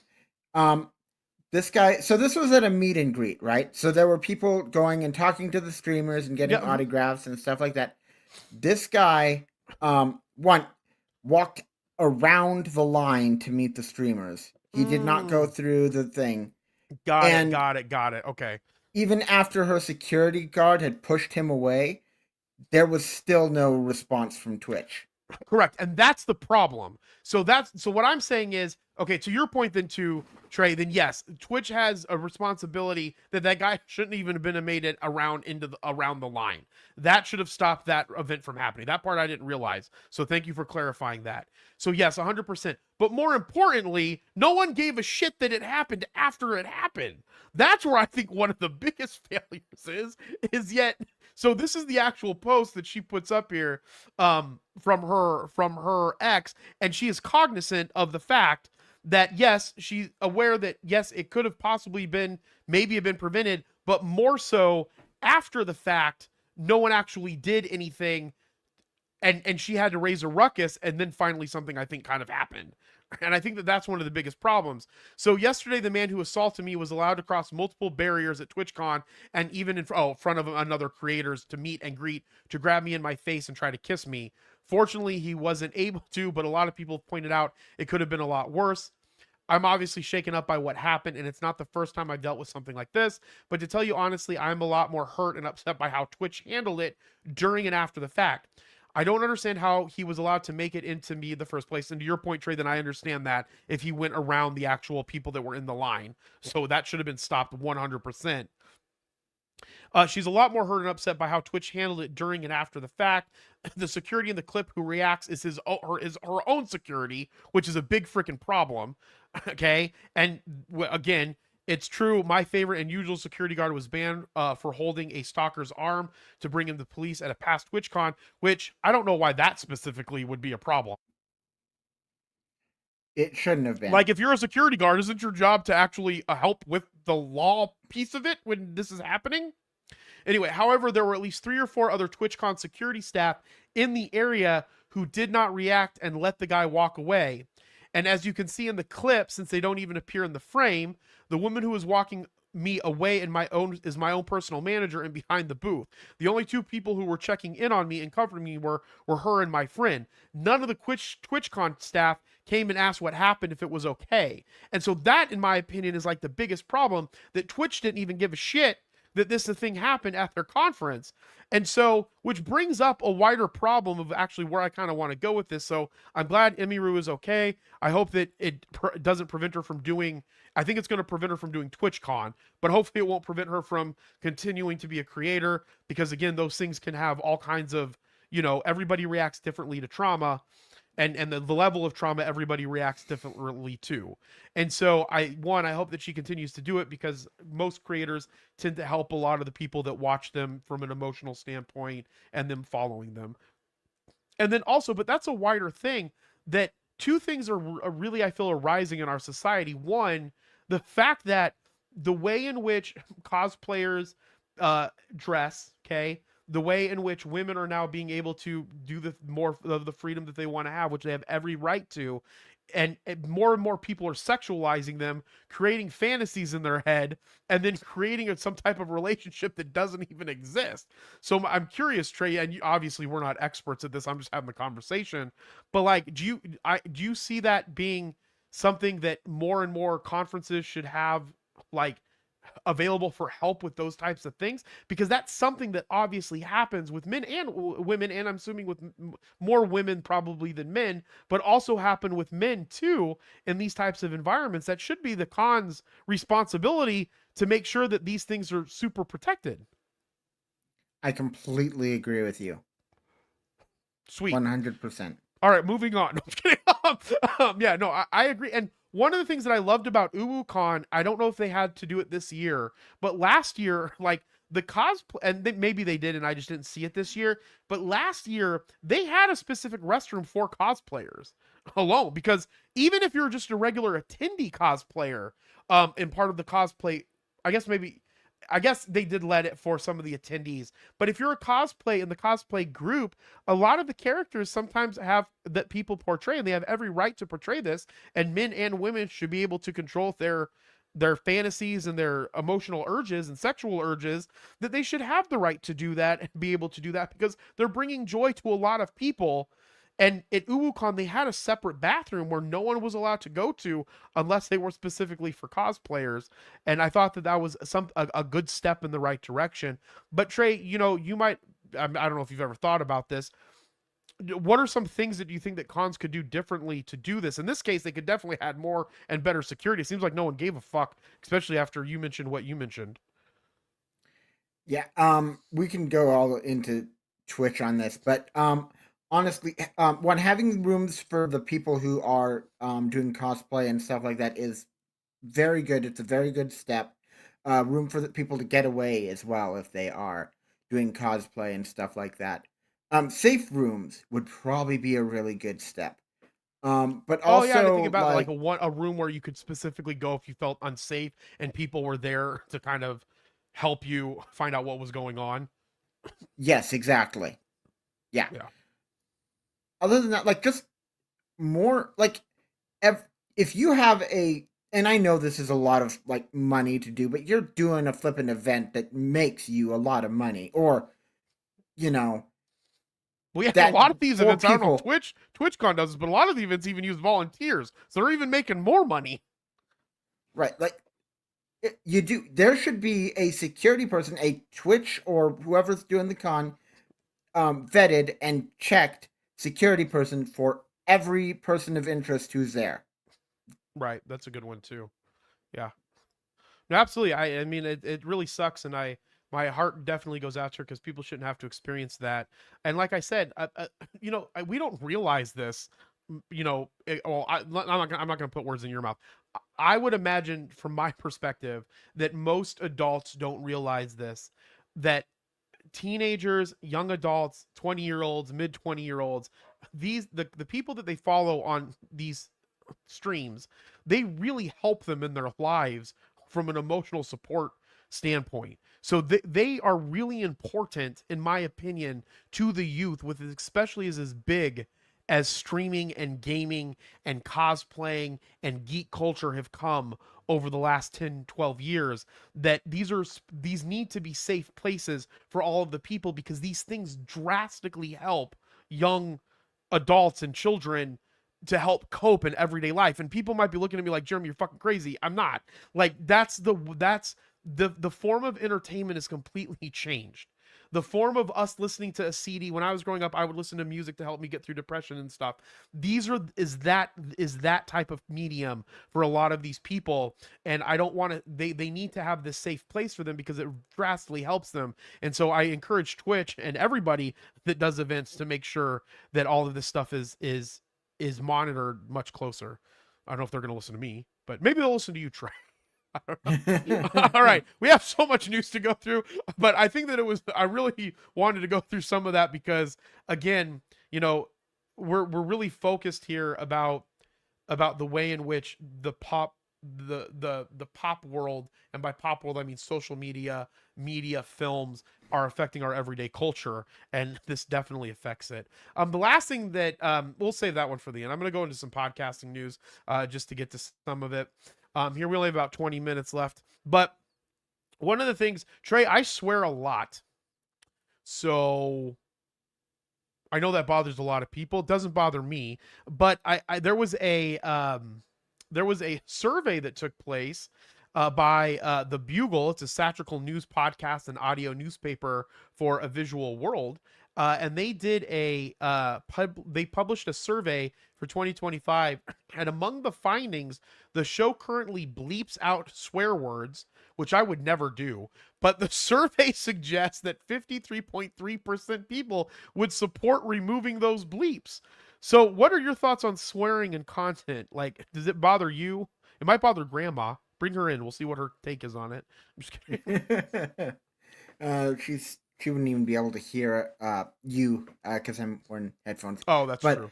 This guy, so this was at a meet and greet, right? So there were people going and talking to the streamers and getting autographs and stuff like that. This guy, walked around the line to meet the streamers. He did not go through the thing. Got And it. Okay. even after her security guard had pushed him away, there was still no response from Twitch. Correct. And that's the problem. So what I'm saying is, okay, to your point then too, Trey, then yes, Twitch has a responsibility that guy shouldn't even have been made it around the line. That should have stopped that event from happening. That part I didn't realize. So thank you for clarifying that. So yes, 100%. But more importantly, no one gave a shit that it happened after it happened. That's where I think one of the biggest failures is yet. So this is the actual post that she puts up here from her ex, and she is cognizant of the fact that yes, she's aware that yes, it could have possibly been maybe have been prevented, but more so after the fact, no one actually did anything, and she had to raise a ruckus, and then finally something I think kind of happened. And I think that that's one of the biggest problems. So yesterday, the man who assaulted me was allowed to cross multiple barriers at TwitchCon and even in front of another creators to meet and greet, to grab me in my face and try to kiss me. Fortunately, he wasn't able to, but a lot of people pointed out it could have been a lot worse. I'm obviously shaken up by what happened, and it's not the first time I've dealt with something like this. But to tell you honestly, I'm a lot more hurt and upset by how Twitch handled it during and after the fact. I don't understand how he was allowed to make it into me in the first place. And to your point, Trey, then I understand that if he went around the actual people that were in the line. So that should have been stopped 100%. She's a lot more hurt and upset by how Twitch handled it during and after the fact. The security in the clip who reacts is her own security, which is a big freaking problem. Okay. And again, it's true. My favorite and usual security guard was banned for holding a stalker's arm to bring him to police at a past TwitchCon, which I don't know why that specifically would be a problem. It shouldn't have been. Like, if you're a security guard, isn't your job to actually help with the law piece of it when this is happening? Anyway, however, there were at least 3 or 4 other TwitchCon security staff in the area who did not react and let the guy walk away. And as you can see in the clip, since they don't even appear in the frame, the woman who was walking me away is my own personal manager and behind the booth. The only 2 people who were checking in on me and comforting me were her and my friend. None of the TwitchCon staff came and asked what happened, if it was okay. And so that, in my opinion, is like the biggest problem, that Twitch didn't even give a shit that this thing happened at their conference. And so, which brings up a wider problem of actually where I kind of want to go with this. So I'm glad Emru is okay. I hope that it doesn't prevent her from doing, I think it's going to prevent her from doing TwitchCon, but hopefully it won't prevent her from continuing to be a creator, because again, those things can have all kinds of, everybody reacts differently to trauma. And the level of trauma, everybody reacts differently to. And so I hope that she continues to do it, because most creators tend to help a lot of the people that watch them from an emotional standpoint and them following them. And then also, but that's a wider thing, that 2 things are really, I feel, are rising in our society. One, the fact that the way in which cosplayers dress, okay, the way in which women are now being able to do the more of the freedom that they want to have, which they have every right to, and more and more people are sexualizing them, creating fantasies in their head, and then creating some type of relationship that doesn't even exist. So I'm curious, Trey, and obviously we're not experts at this, I'm just having the conversation, but like, do you see that being something that more and more conferences should have, like, available for help with those types of things? Because that's something that obviously happens with men and women, and I'm assuming with more women probably than men, but also happen with men too in these types of environments. That should be the con's responsibility to make sure that these things are super protected. I completely agree with you. Sweet. 100%. All right, moving on. No, I'm kidding. Yeah, no, I agree. And one of the things that I loved about UwuCon, I don't know if they had to do it this year, but last year, like, the cosplay, and maybe they did and I just didn't see it this year, but last year they had a specific restroom for cosplayers alone, because even if you're just a regular attendee cosplayer, and part of the cosplay, I guess they did let it for some of the attendees, but if you're a cosplay in the cosplay group, a lot of the characters sometimes have that people portray, and they have every right to portray this, and men and women should be able to control their fantasies and their emotional urges and sexual urges, that they should have the right to do that and be able to do that, because they're bringing joy to a lot of people. And at UwuCon, they had a separate bathroom where no one was allowed to go to unless they were specifically for cosplayers. And I thought that was a good step in the right direction. But Trey, you know, you might, I don't know if you've ever thought about this. What are some things that you think that cons could do differently to do this? In this case, they could definitely add more and better security. It seems like no one gave a fuck, especially after you mentioned what you mentioned. Yeah, we can go all into Twitch on this, but honestly, one having rooms for the people who are doing cosplay and stuff like that is very good. It's a very good step. Room for the people to get away as well if they are doing cosplay and stuff like that. Safe rooms would probably be a really good step. But Oh yeah, I didn't also think about like a room where you could specifically go if you felt unsafe and people were there to kind of help you find out what was going on. yes, exactly. Yeah. Yeah. Other than that, like just more like if you have and I know this is a lot of like money to do, but you're doing a flippin' event that makes you a lot of money, or you know, Well, yeah, a that lot of these for events, I don't know people, if TwitchCon does this, but a lot of the events even use volunteers, so they're even making more money. right? Like you do, there should be a security person, a Twitch or whoever's doing the con, vetted and checked security person for every person of interest who's there. Right, that's a good one too. Yeah, no, absolutely. I mean, it really sucks, and my heart definitely goes out to her because people shouldn't have to experience that. And like I said, you know, we don't realize this. You know, I'm not gonna put words in your mouth. I would imagine, from my perspective, that most adults don't realize this. That teenagers, young adults, 20-year-olds, mid 20-year-olds, the people that they follow on these streams, they really help them in their lives from an emotional support standpoint. So they are really important, in my opinion, to the youth, with especially as big as streaming and gaming and cosplaying and geek culture have come over the last 10-12 years. That these need to be safe places for all of the people, because these things drastically help young adults and children to help cope in everyday life. And people might be looking at me like, Jeremy, you're fucking crazy. I'm not. Like, that's the form of entertainment is completely changed. The form of us listening to a CD, when I was growing up, I would listen to music to help me get through depression and stuff. Is that type of medium for a lot of these people. And I don't want to, they need to have this safe place for them because it drastically helps them. And so I encourage Twitch and everybody that does events to make sure that all of this stuff is monitored much closer. I don't know if they're going to listen to me, but maybe they'll listen to you, Trey. All right, we have so much news to go through, but I think that I really wanted to go through some of that because, again, you know, we're really focused here about the way in which the pop world, and by pop world I mean social media, films, are affecting our everyday culture, and this definitely affects it. The last thing that we'll save that one for the end. I'm going to go into some podcasting news just to get to some of it. Here we only have about 20 minutes left, but one of the things, Trey, I swear a lot, so I know that bothers a lot of people. It doesn't bother me, but there was a survey that took place by The Bugle. It's a satirical news podcast and audio newspaper for a visual world. And they did they published a survey for 2025, and among the findings, the show currently bleeps out swear words, which I would never do. But the survey suggests that 53.3% people would support removing those bleeps. So what are your thoughts on swearing in content? Like, does it bother you? It might bother Grandma. Bring her in. We'll see what her take is on it. I'm just kidding. She wouldn't even be able to hear you because I'm wearing headphones. Oh, that's true.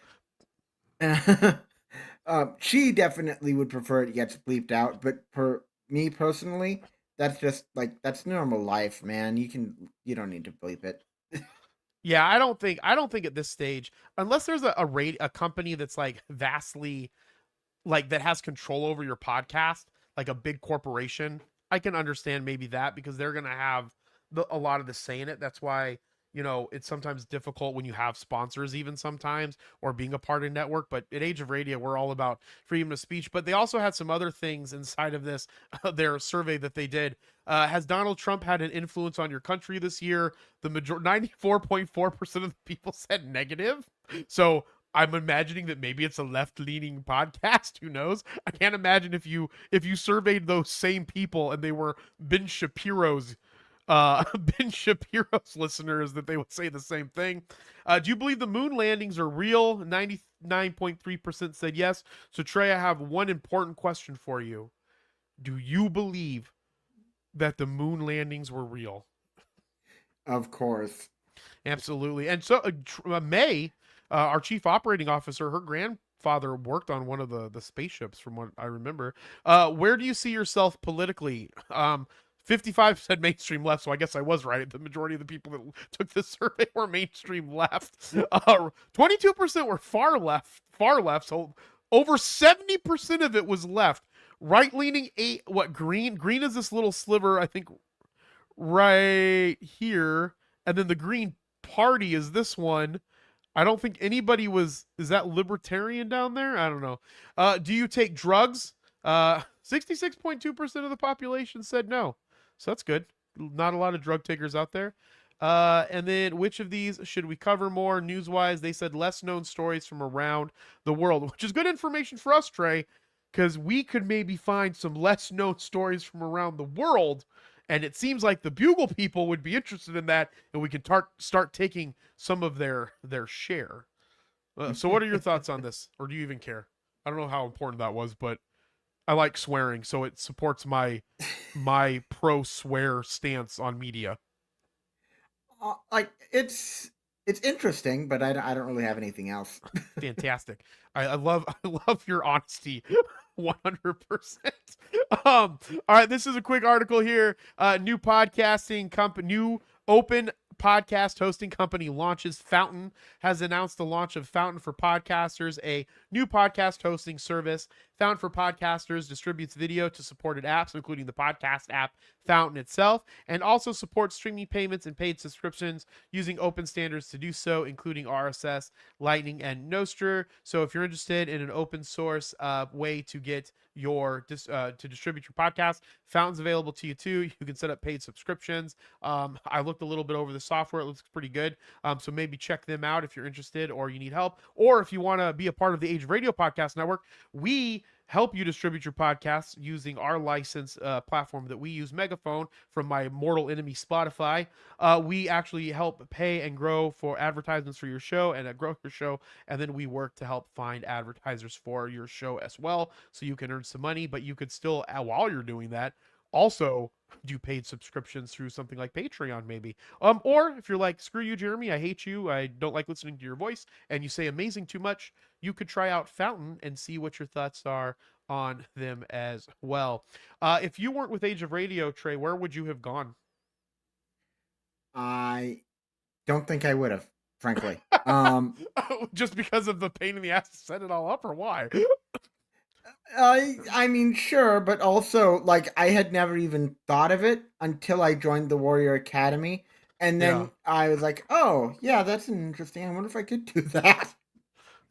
She definitely would prefer it gets bleeped out, but for me personally, that's just like that's normal life, man. You don't need to bleep it. Yeah, I don't think at this stage, unless there's a company that's like vastly, like, that has control over your podcast, like a big corporation, I can understand maybe that, because they're gonna have a lot of the say in it. That's why, it's sometimes difficult when you have sponsors even sometimes, or being a part of network. But at Age of Radio, we're all about freedom of speech. But they also had some other things inside of this, their survey that they did. Has Donald Trump had an influence on your country this year? The 94.4% of the people said negative. So I'm imagining that maybe it's a left-leaning podcast. Who knows? I can't imagine if you surveyed those same people and they were Ben Shapiro's listeners, that they would say the same thing. Do you believe the moon landings are real? 99.3% said yes. So Trey, I have one important question for you. Do you believe that the moon landings were real? Of course. Absolutely. And so May, our chief operating officer, her grandfather worked on one of the spaceships, from what I remember. Where do you see yourself politically? 55 said mainstream left, so I guess I was right. The majority of the people that took this survey were mainstream left. 22% were far left. So over 70% of it was left. Right-leaning, green? Green is this little sliver, I think, right here. And then the Green Party is this one. I don't think anybody is that libertarian down there? I don't know. Do you take drugs? 66.2% of the population said no. So that's good. Not a lot of drug takers out there. And then which of these should we cover more news-wise? They said less known stories from around the world, which is good information for us, Trey, because we could maybe find some less known stories from around the world. And it seems like the Bugle people would be interested in that, and we can start taking some of their share. So what are your thoughts on this? Or do you even care? I don't know how important that was, but I like swearing, so it supports my pro-swear stance on media. It's interesting, but I don't really have anything else. Fantastic. I love your honesty. 100%. All right, this is a quick article here. New open podcast hosting company launches. Fountain has announced the launch of Fountain for Podcasters, a new podcast hosting service. Fountain for Podcasters distributes video to supported apps, including the podcast app Fountain itself, and also supports streaming payments and paid subscriptions using open standards to do so, including RSS, Lightning, and Nostr. So if you're interested in an open source way to get to distribute your podcast, Fountain's available to you too. You can set up paid subscriptions. I looked a little bit over the software. It looks pretty good. So maybe check them out if you're interested or you need help, or if you want to be a part of the Age of Radio Podcast Network. We help you distribute your podcasts using our license platform that we use, Megaphone, from my mortal enemy Spotify. We actually help pay and grow for advertisements for your show and grow your show, and then we work to help find advertisers for your show as well, so you can earn some money. But you could still, while you're doing that, also do paid subscriptions through something like Patreon, maybe. Or if you're like, screw you, Jeremy, I hate you, I don't like listening to your voice, and you say amazing too much, you could try out Fountain and see what your thoughts are on them as well. If you weren't with Age of Radio, Trey, where would you have gone? I don't think I would have, frankly. Just because of the pain in the ass to set it all up, or why? I mean, sure, but also, like, I had never even thought of it until I joined the Warrior Academy, and then I was like, oh, yeah, that's interesting. I wonder if I could do that.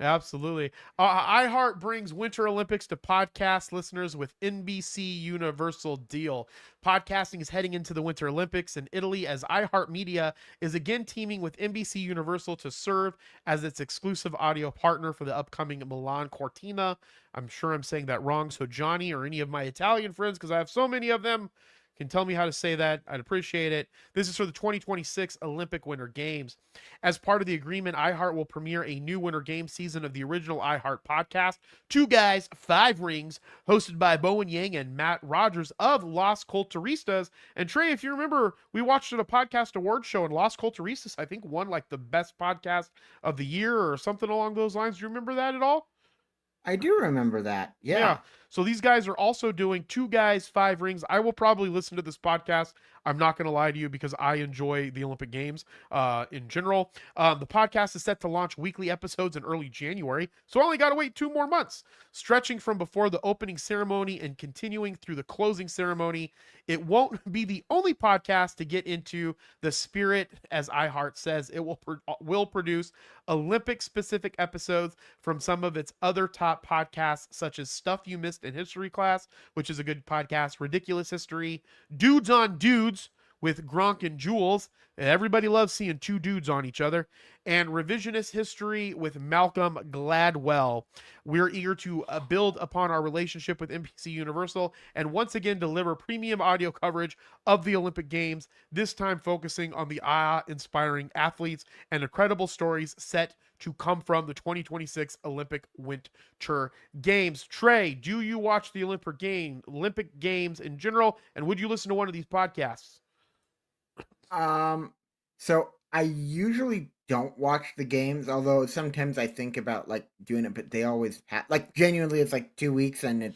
Absolutely. iHeart brings Winter Olympics to podcast listeners with NBC Universal deal. Podcasting is heading into the Winter Olympics in Italy, as iHeart Media is again teaming with NBC Universal to serve as its exclusive audio partner for the upcoming Milan Cortina. I'm sure I'm saying that wrong, so Johnny or any of my Italian friends, because I have so many of them, can tell me how to say that. I'd appreciate it. This is for the 2026 Olympic Winter Games. As part of the agreement, iHeart will premiere a new Winter Games season of the original iHeart podcast, Two Guys, Five Rings, hosted by Bowen Yang and Matt Rogers of Los Culturistas. And Trey, if you remember, we watched at a podcast award show, and Los Culturistas, I think, won like the best podcast of the year or something along those lines. Do you remember that at all? I do remember that. Yeah. So these guys are also doing 2 guys, 5 rings. I will probably listen to this podcast. I'm not going to lie to you because I enjoy the Olympic Games in general. The podcast is set to launch weekly episodes in early January, so I only got to wait 2 more months. Stretching from before the opening ceremony and continuing through the closing ceremony, it won't be the only podcast to get into the spirit, as iHeart says. It will produce Olympic-specific episodes from some of its other top podcasts, such as Stuff You Missed in History Class, which is a good podcast, Ridiculous History, Dudes on Dudes with Gronk and Jules. Everybody loves seeing 2 dudes on each other. And Revisionist History with Malcolm Gladwell. We're eager to build upon our relationship with NBC Universal and once again deliver premium audio coverage of the Olympic Games, this time focusing on the awe-inspiring athletes and incredible stories set to come from the 2026 Olympic Winter Games. Trey, do you watch the Olympic Games in general, and would you listen to one of these podcasts? So I usually don't watch the games, although sometimes I think about like doing it, but they always like genuinely it's like 2 weeks and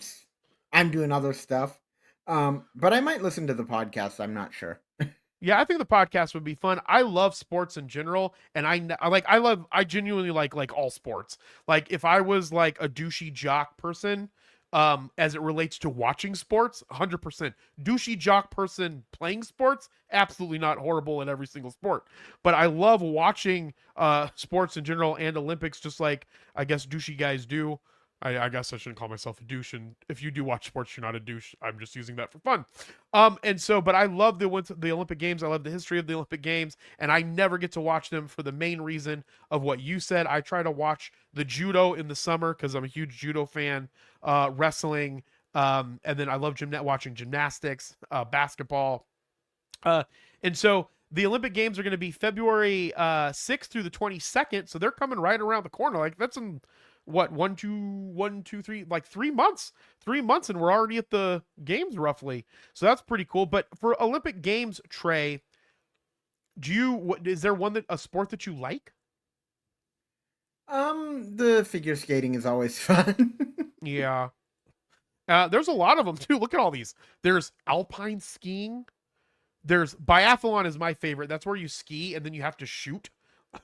I'm doing other stuff. But I might listen to the podcast. I'm not sure. Yeah, I think the podcast would be fun. I love sports in general, and I genuinely like all sports. Like if I was like a douchey jock person, as it relates to watching sports, 100%. Douchey jock person playing sports, absolutely not horrible in every single sport. But I love watching sports in general and Olympics, just like I guess douchey guys do. I guess I shouldn't call myself a douche, and if you do watch sports, you're not a douche. I'm just using that for fun. But I love the Olympic Games. I love the history of the Olympic Games, and I never get to watch them for the main reason of what you said. I try to watch the judo in the summer because I'm a huge judo fan, wrestling, and then I love watching gymnastics, basketball. And so the Olympic Games are going to be February 6th through the 22nd, so they're coming right around the corner. Like that's in what, 1, 2, 3, like 3 months, and we're already at the games roughly. So that's pretty cool. But for Olympic Games, Trey, is there a sport that you like? The figure skating is always fun. Yeah. There's a lot of them too. Look at all these. There's alpine skiing. There's biathlon is my favorite. That's where you ski and then you have to shoot.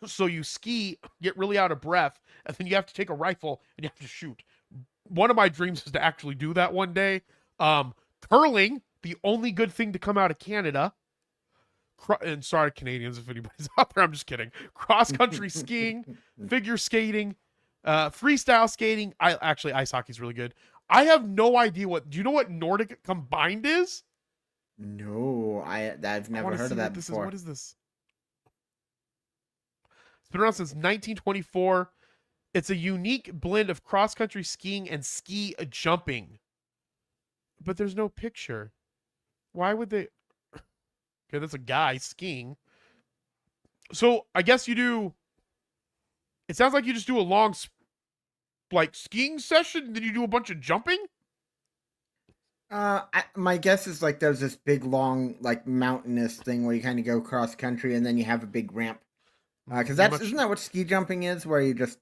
So you ski, get really out of breath, and then you have to take a rifle and you have to shoot. One of my dreams is to actually do that one day. Curling, the only good thing to come out of Canada. And sorry, Canadians, if anybody's out there, I'm just kidding. Cross-country skiing, figure skating, freestyle skating. Ice hockey's really good. I have no idea do you know what Nordic combined is? No, I've never heard of that before. What is this? It's been around since 1924. It's a unique blend of cross-country skiing and ski jumping. But there's no picture. Why would they? Okay, that's a guy skiing. So I guess you do. It sounds like you just do a long, skiing session, and then you do a bunch of jumping. My guess is like there's this big long mountainous thing where you kind of go cross country and then you have a big ramp. Because isn't that what ski jumping is, where you just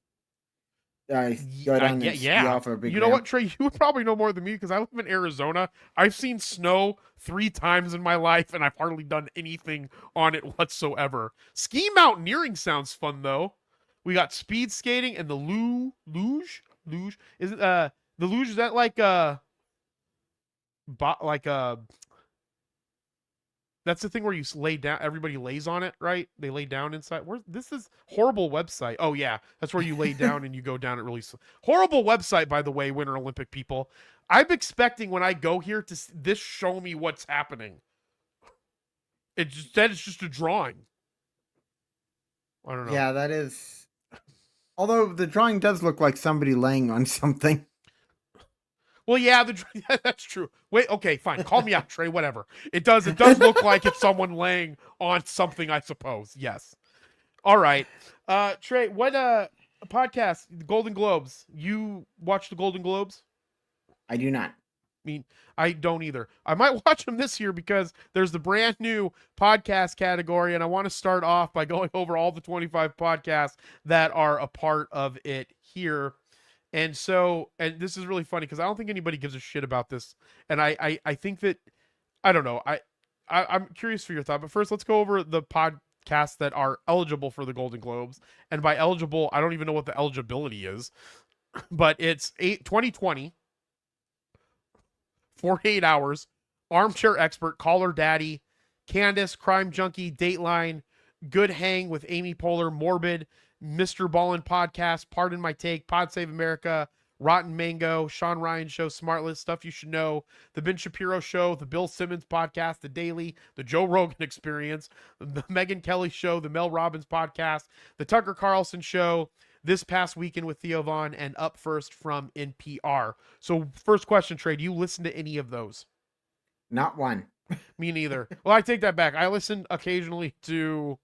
go down and ski off a big ramp? You know what, Trey? You would probably know more than me because I live in Arizona. I've seen snow 3 times in my life, and I've hardly done anything on it whatsoever. Ski mountaineering sounds fun, though. We got speed skating and the luge. Is it the luge? Is that that's the thing where you lay down, everybody lays on it, right? They lay down inside. This is horrible website. Oh yeah, that's where you lay down and you go down it really horrible website, by the way, Winter Olympic people. I'm expecting when I go here to this show me what's happening. It's just a drawing. I don't know. Yeah, that is. Although the drawing does look like somebody laying on something. Well, yeah, that's true. Wait, okay, fine. Call me out, Trey. Whatever. It does look like it's someone laying on something, I suppose. Yes. All right. Trey, what podcast? The Golden Globes. You watch the Golden Globes? I do not. I mean, I don't either. I might watch them this year because there's the brand new podcast category, and I want to start off by going over all the 25 podcasts that are a part of it here. And so, and this is really funny because I don't think anybody gives a shit about this. And I think that, I don't know. I'm curious for your thought, but first let's go over the podcasts that are eligible for the Golden Globes. And by eligible, I don't even know what the eligibility is, but it's 2020, 48 Hours, Armchair Expert, Caller Daddy, Candace, Crime Junkie, Dateline, Good Hang with Amy Poehler, Morbid, Mr. Ballin Podcast, Pardon My Take, Pod Save America, Rotten Mango, Sean Ryan Show, Smartless, Stuff You Should Know, The Ben Shapiro Show, The Bill Simmons Podcast, The Daily, The Joe Rogan Experience, The Megyn Kelly Show, The Mel Robbins Podcast, The Tucker Carlson Show, This Past Weekend with Theo Vaughn, and Up First from NPR. So first question, Trey, do you listen to any of those? Not one. Me neither. Well, I take that back. I listen occasionally to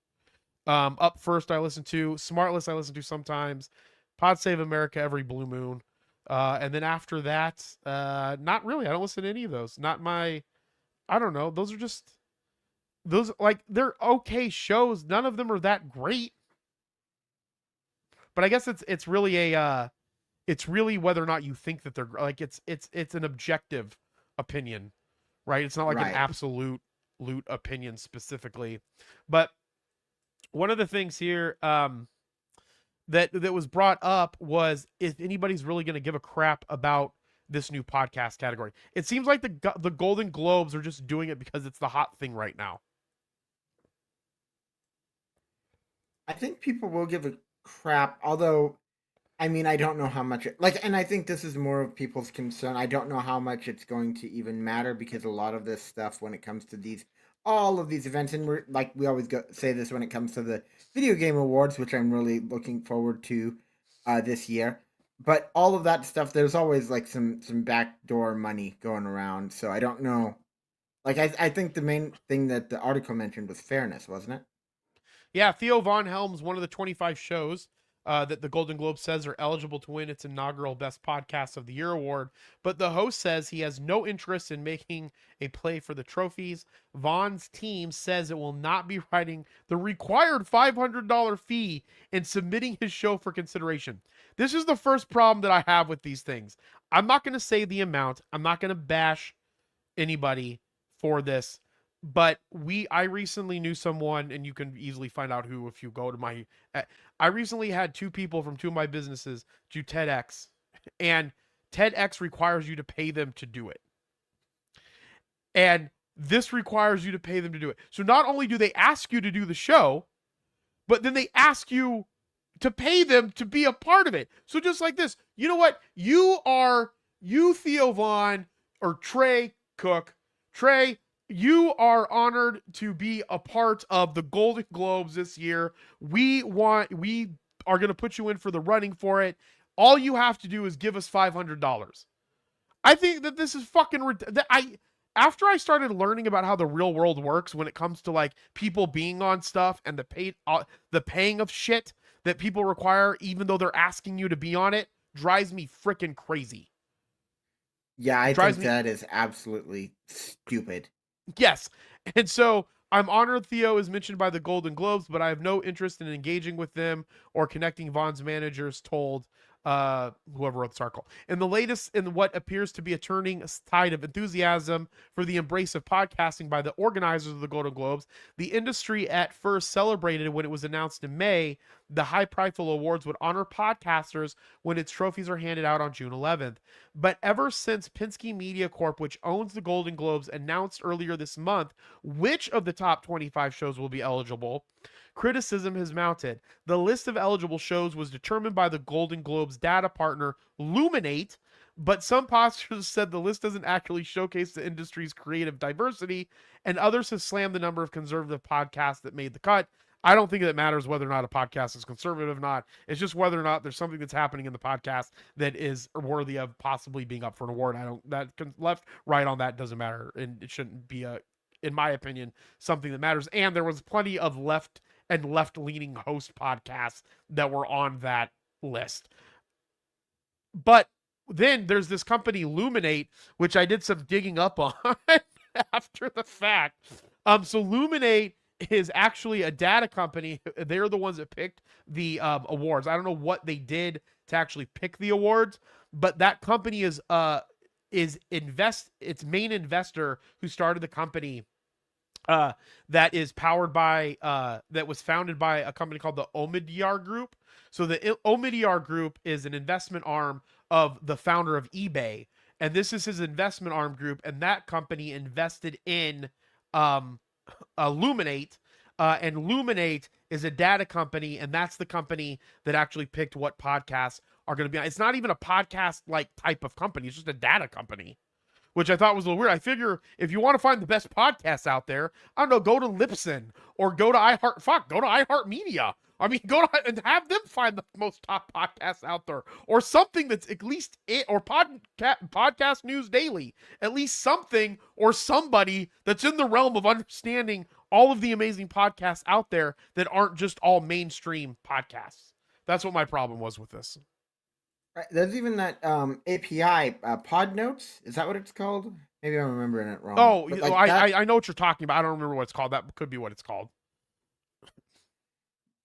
Up First. I listen to Smartless. I listen to sometimes Pod Save America every blue moon. And then after that, not really. I don't listen to any of those. Not my, I don't know. Those are just, those, like, they're okay shows. None of them are that great. But I guess it's really a, it's really whether or not you think that they're, like, it's an objective opinion, right? It's not like an absolute opinion specifically. But one of the things here, that was brought up was if anybody's really going to give a crap about this new podcast category. It seems like the Golden Globes are just doing it because it's the hot thing right now. I think people will give a crap, although, I mean, I don't know how much, and I think this is more of people's concern. I don't know how much it's going to even matter because a lot of this stuff, when it comes to all of these events, and we always say this when it comes to the Video Game Awards, which I'm really looking forward to this year. But all of that stuff, there's always like some backdoor money going around. So I don't know. Like I think the main thing that the article mentioned was fairness, wasn't it? Yeah, Theo Von helms one of the 25 shows that the Golden Globe says are eligible to win its inaugural Best Podcast of the Year award, but the host says he has no interest in making a play for the trophies. Vaughn's team says it will not be writing the required $500 fee and submitting his show for consideration. This is the first problem that I have with these things. I'm not going to say the amount. I'm not going to bash anybody for this. But I recently knew someone, and you can easily find out who if you go to my. I recently had two people from two of my businesses do TEDx, and TEDx requires you to pay them to do it. And this requires you to pay them to do it. So not only do they ask you to do the show, but then they ask you to pay them to be a part of it. So just like this, you know what? You, Theo Vaughn, or Trey Cook. Trey, you are honored to be a part of the Golden Globes this year. We are going to put you in for the running for it. All you have to do is give us $500. I think that this is fucking after I started learning about how the real world works when it comes to like people being on stuff and the paying of shit that people require, even though they're asking you to be on it, drives me freaking crazy. Yeah, I think that is absolutely stupid. Yes. And so I'm honored Theo is mentioned by the Golden Globes, but I have no interest in engaging with them or connecting Vaughn's managers, told whoever wrote this article. In the latest, in what appears to be a turning tide of enthusiasm for the embrace of podcasting by the organizers of the Golden Globes, the industry at first celebrated when it was announced in May the high-profile awards would honor podcasters when its trophies are handed out on June 11th. But ever since Penske Media Corp, which owns the Golden Globes, announced earlier this month which of the top 25 shows will be eligible, criticism has mounted. The list of eligible shows was determined by the Golden Globes data partner Luminate, but some podcasters said the list doesn't accurately showcase the industry's creative diversity, and others have slammed the number of conservative podcasts that made the cut. I don't think it matters whether or not a podcast is conservative or not. It's just whether or not there's something that's happening in the podcast that is worthy of possibly being up for an award. Left, right on that doesn't matter, and it shouldn't be in my opinion, something that matters. And there was plenty of left-leaning host podcasts that were on that list. But then there's this company Luminate, which I did some digging up on after the fact. So Luminate is actually a data company. They're the ones that picked the awards. I don't know what they did to actually pick the awards, but that company is its main investor who started the company that is powered by that was founded by a company called the Omidyar Group. So the Omidyar Group is an investment arm of the founder of eBay, and this is his investment arm group, and that company invested in Illuminate, and Illuminate is a data company, and that's the company that actually picked what podcasts are going to be on. It's not even a podcast like type of company, it's just a data company, which I thought was a little weird. I figure if you want to find the best podcasts out there, I don't know, go to Libsyn or go to iHeartMedia. I mean, go to and have them find the most top podcasts out there, or something that's at least or Podcast News Daily, at least something or somebody that's in the realm of understanding all of the amazing podcasts out there that aren't just all mainstream podcasts. That's what my problem was with this. Right, there's even that API, Pod Notes. Is that what it's called? Maybe I'm remembering it wrong. Oh, But, I know what you're talking about. I don't remember what it's called. That could be what it's called.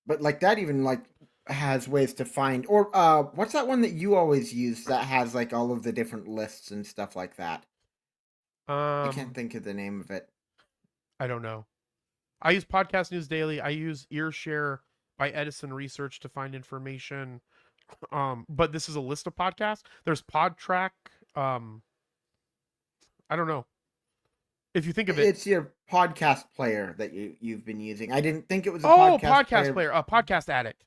But like that even like has ways to find, or what's that one that you always use that has like all of the different lists and stuff like that? I can't think of the name of it. I don't know. I use Podcast News Daily. I use Earshare by Edison Research to find information. But this is a list of podcasts. There's PodTrack. I don't know. If you think of it, It's your podcast player that you've been using. I didn't think it was a podcast player, Podcast Addict.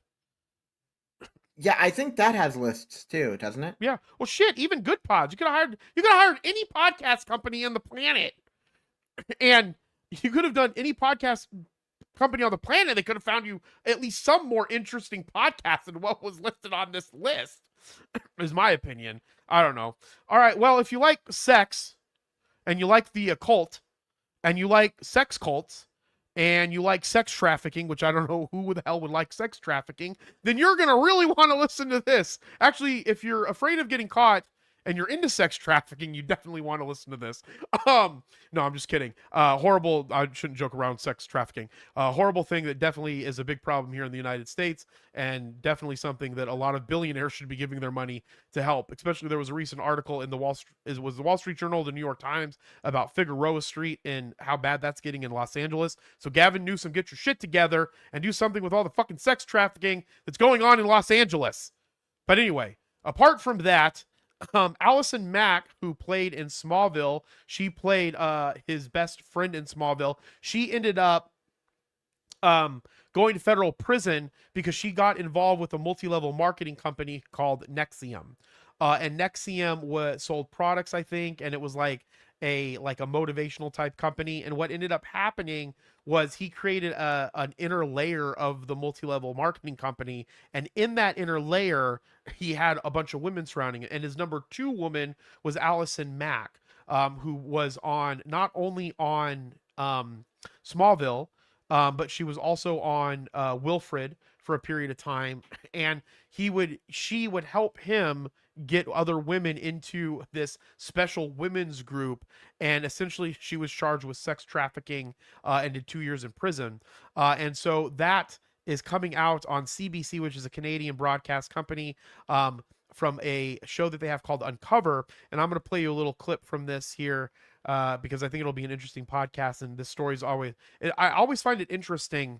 Yeah, I think that has lists too, doesn't it? Yeah. Well, shit. Even Good Pods. You could have hired any podcast company on the planet, and you could have done any podcast company on the planet. They could have found you at least some more interesting podcasts than what was listed on this list. Is my opinion. I don't know. All right. Well, if you like sex, and you like the occult, and you like sex cults, and you like sex trafficking, which I don't know who the hell would like sex trafficking, then you're going to really want to listen to this. Actually, if you're afraid of getting caught and you're into sex trafficking, you definitely want to listen to this. No, I'm just kidding. Horrible. I shouldn't joke around sex trafficking. Horrible thing that definitely is a big problem here in the United States, and definitely something that a lot of billionaires should be giving their money to help. Especially, there was a recent article in the Wall Street Journal, the New York Times, about Figueroa Street and how bad that's getting in Los Angeles. So Gavin Newsom, get your shit together and do something with all the fucking sex trafficking that's going on in Los Angeles. But anyway, apart from that, Allison Mack, who played in Smallville, she played his best friend in Smallville. She ended up going to federal prison because she got involved with a multi-level marketing company called Nexium. And Nexium sold products, I think, and it was like a motivational type company. And what ended up happening was he created an inner layer of the multi-level marketing company, and in that inner layer he had a bunch of women surrounding it, and his number 2 woman was Allison Mack, who was not only on Smallville, but she was also on Wilfred for a period of time, and she would help him get other women into this special women's group, and essentially she was charged with sex trafficking and did 2 years in prison. And so that is coming out on CBC, which is a Canadian broadcast company, from a show that they have called Uncover. And I'm going to play you a little clip from this here because I think it'll be an interesting podcast. And this story's I always find it interesting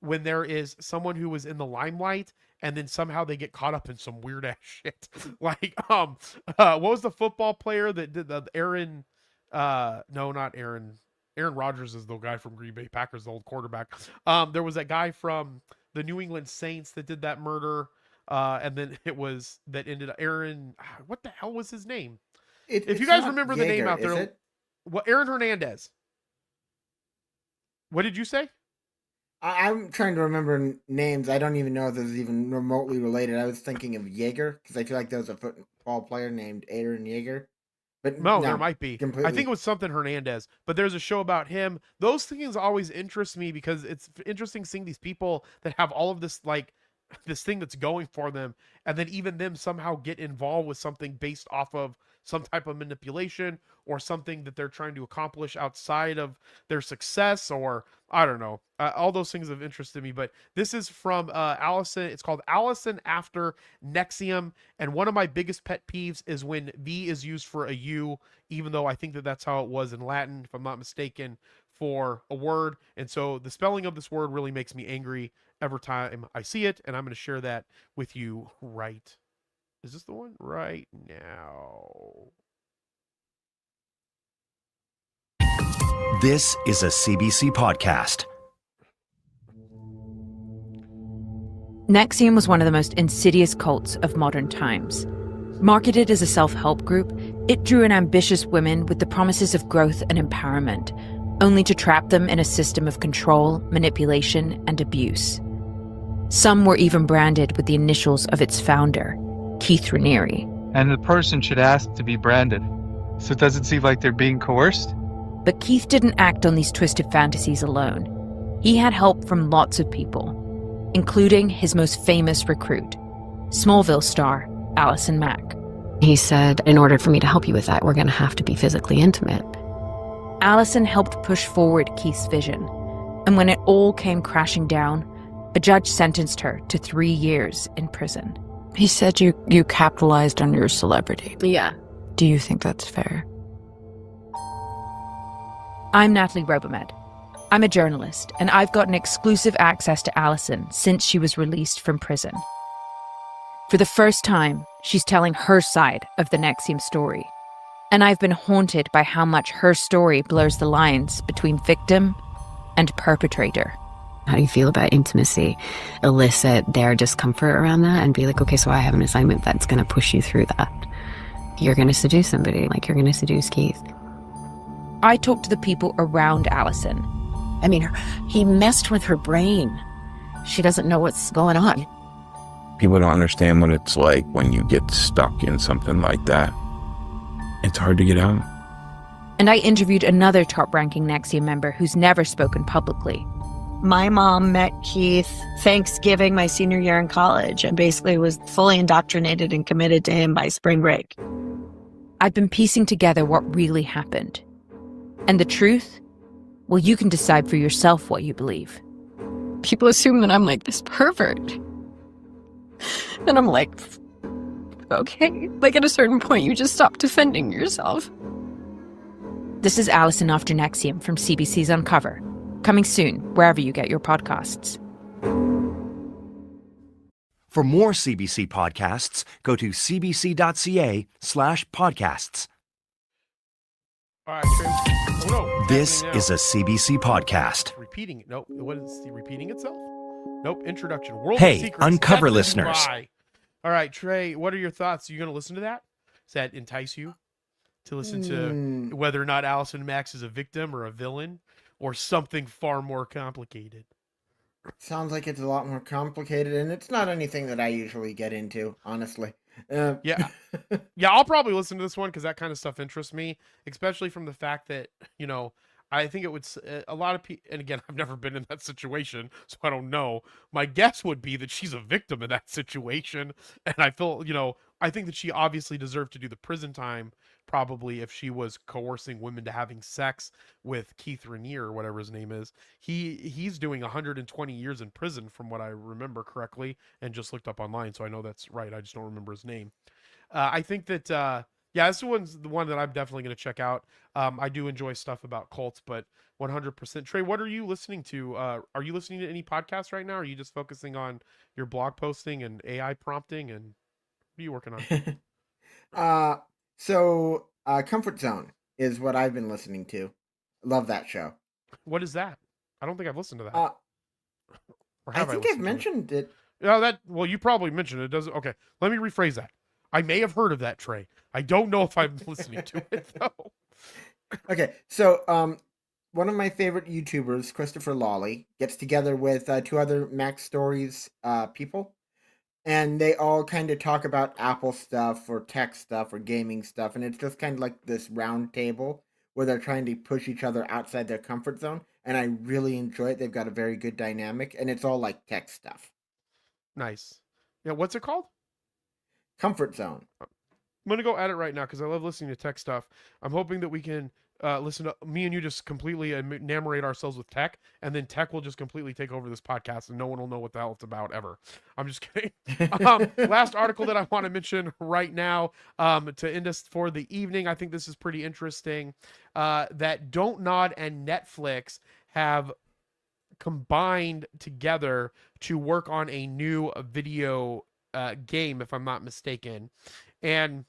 when there is someone who was in the limelight and then somehow they get caught up in some weird ass shit. Like, what was the football player that did the Aaron? No, not Aaron. Aaron Rodgers is the guy from Green Bay Packers, the old quarterback. There was that guy from the New England Saints that did that murder. And then that ended up Aaron. What the hell was his name? If you guys remember the name out there, what, Aaron Hernandez. What did you say? I'm trying to remember names. I don't even know if this is even remotely related. I was thinking of Jaeger because I feel like there was a football player named Aaron Jaeger. But no, there might be. Completely. I think it was something Hernandez, but there's a show about him. Those things always interest me because it's interesting seeing these people that have all of this, like, this thing that's going for them, and then even them somehow get involved with something based off of some type of manipulation or something that they're trying to accomplish outside of their success, or I don't know. All those things have interested me, but this is from Allison. It's called Allison After Nexium. And one of my biggest pet peeves is when V is used for a U, even though I think that that's how it was in Latin, if I'm not mistaken, for a word. And so the spelling of this word really makes me angry every time I see it. And I'm going to share that with you right. Is this the one? Right now. This is a CBC podcast. Nexium was one of the most insidious cults of modern times. Marketed as a self-help group, it drew in ambitious women with the promises of growth and empowerment, only to trap them in a system of control, manipulation, and abuse. Some were even branded with the initials of its founder, Keith Raniere. And the person should ask to be branded, so it doesn't seem like they're being coerced. But Keith didn't act on these twisted fantasies alone. He had help from lots of people, including his most famous recruit, Smallville star Allison Mack. He said, in order for me to help you with that, we're going to have to be physically intimate. Allison helped push forward Keith's vision, and when it all came crashing down, a judge sentenced her to 3 years in prison. He said you capitalized on your celebrity. Yeah. Do you think that's fair? I'm Natalie Robomed. I'm a journalist, and I've gotten exclusive access to Allison since she was released from prison. For the first time, she's telling her side of the Nexium story. And I've been haunted by how much her story blurs the lines between victim and perpetrator. How do you feel about intimacy? Elicit their discomfort around that and be like, okay, so I have an assignment that's going to push you through that. You're going to seduce somebody, like you're going to seduce Keith. I talked to the people around Allison. I mean, he messed with her brain. She doesn't know what's going on. People don't understand what it's like when you get stuck in something like that. It's hard to get out. And I interviewed another top-ranking Nexium member who's never spoken publicly. My mom met Keith Thanksgiving my senior year in college and basically was fully indoctrinated and committed to him by spring break. I've been piecing together what really happened. And the truth? Well, you can decide for yourself what you believe. People assume that I'm like this pervert. And I'm like, okay. Like at a certain point, you just stop defending yourself. This is Allison After Nexium from CBC's Uncover. Coming soon, wherever you get your podcasts. For more CBC podcasts, go to cbc.ca/podcasts. All right, Trey. Oh, no. This is a CBC podcast. Repeating. Nope. What is he repeating itself? Nope. Introduction. World Hey, of Secrets. Uncover Death is listeners. Why. All right, Trey, what are your thoughts? Are you going to listen to that? Does that entice you to listen to whether or not Allison Max is a victim or a villain or something far more complicated? Sounds like it's a lot more complicated, and it's not anything that I usually get into, honestly. Yeah. Yeah, I'll probably listen to this one because that kind of stuff interests me, especially from the fact that, you know, I think it would, a lot of people, and again, I've never been in that situation, so I don't know. My guess would be that she's a victim in that situation. And I feel, you know, I think that she obviously deserved to do the prison time, probably if she was coercing women to having sex with Keith Raniere or whatever his name is. He's doing 120 years in prison from what I remember correctly, and just looked up online, so I know that's right. I just don't remember his name. I think that, yeah, this one's the one that I'm definitely going to check out. I do enjoy stuff about cults, but 100%. Trey, what are you listening to? Are you listening to any podcasts right now? Or are you just focusing on your blog posting and AI prompting? And what are you working on? So Comfort Zone is what I've been listening to. Love that show. What is that? I don't think I've listened to that. Or I think I've mentioned it. Yeah, well, you probably mentioned it. Doesn't okay. Let me rephrase that. I may have heard of that, Trey. I don't know if I'm listening to it though. Okay, so one of my favorite YouTubers, Christopher Lawley, gets together with two other Mac Stories people, and they all kind of talk about Apple stuff or tech stuff or gaming stuff, and it's just kind of like this round table where they're trying to push each other outside their comfort zone, and I really enjoy it. They've got a very good dynamic, and it's all like tech stuff. Nice. Yeah, what's it called? Comfort Zone. I'm gonna go at it right now because I love listening to tech stuff. I'm hoping that we can listen to me and you just completely enamorate ourselves with tech, and then tech will just completely take over this podcast, and no one will know what the hell it's about ever. I'm just kidding. Last article that I want to mention right now to end us for the evening. I think this is pretty interesting. That Don't Nod and Netflix have combined together to work on a new video game, if I'm not mistaken, and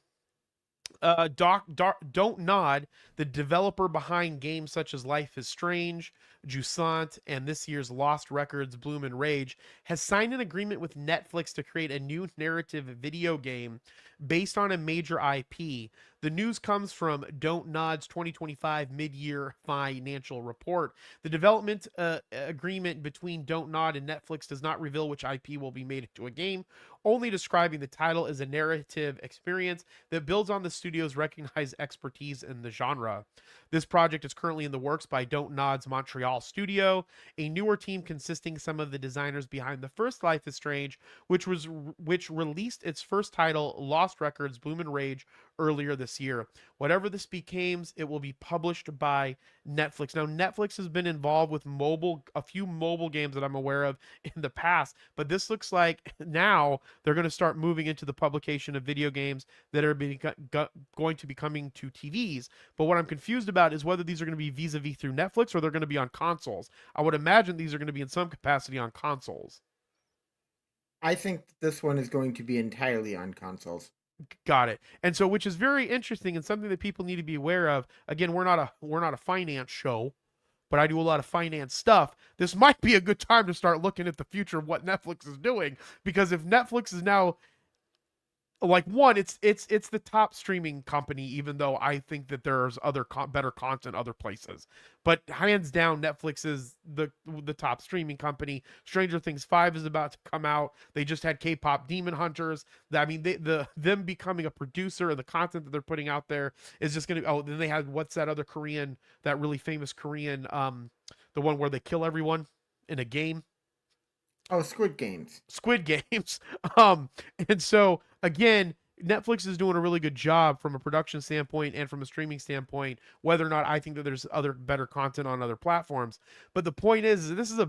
Don't Nod, the developer behind games such as Life is Strange, Jusant, and this year's Lost Records Bloom and Rage, has signed an agreement with Netflix to create a new narrative video game based on a major IP. The news comes from Don't Nod's 2025 mid-year financial report. The development agreement between Don't Nod and Netflix does not reveal which IP will be made into a game, only describing the title as a narrative experience that builds on the studio's recognized expertise in the genre. This project is currently in the works by Don't Nod's Montreal studio, a newer team consisting some of the designers behind the first Life is Strange, which released its first title, Lost Records Bloom and Rage, earlier this year. Whatever this becomes, it will be published by Netflix. Now, Netflix has been involved with a few mobile games that I'm aware of in the past, but this looks like now they're going to start moving into the publication of video games that are going to be coming to TVs. But what I'm confused about is whether these are going to be vis-a-vis through Netflix or they're going to be on consoles. I would imagine these are going to be in some capacity on consoles. I think this one is going to be entirely on consoles. Got it. And so, which is very interesting and something that people need to be aware of. Again, we're not a finance show, but I do a lot of finance stuff. This might be a good time to start looking at the future of what Netflix is doing, because if Netflix is now like, one, it's the top streaming company, even though I think that there's other better content other places, but hands down Netflix is the top streaming company. Stranger Things 5 is about to come out. They just had K-pop Demon Hunters. I mean, them becoming a producer and the content that they're putting out there is just gonna. Oh, then they had, what's that other Korean, that really famous Korean, the one where they kill everyone in a game. Oh, Squid Games. Squid Games. And so again, Netflix is doing a really good job from a production standpoint and from a streaming standpoint, whether or not I think that there's other better content on other platforms. But the point is this is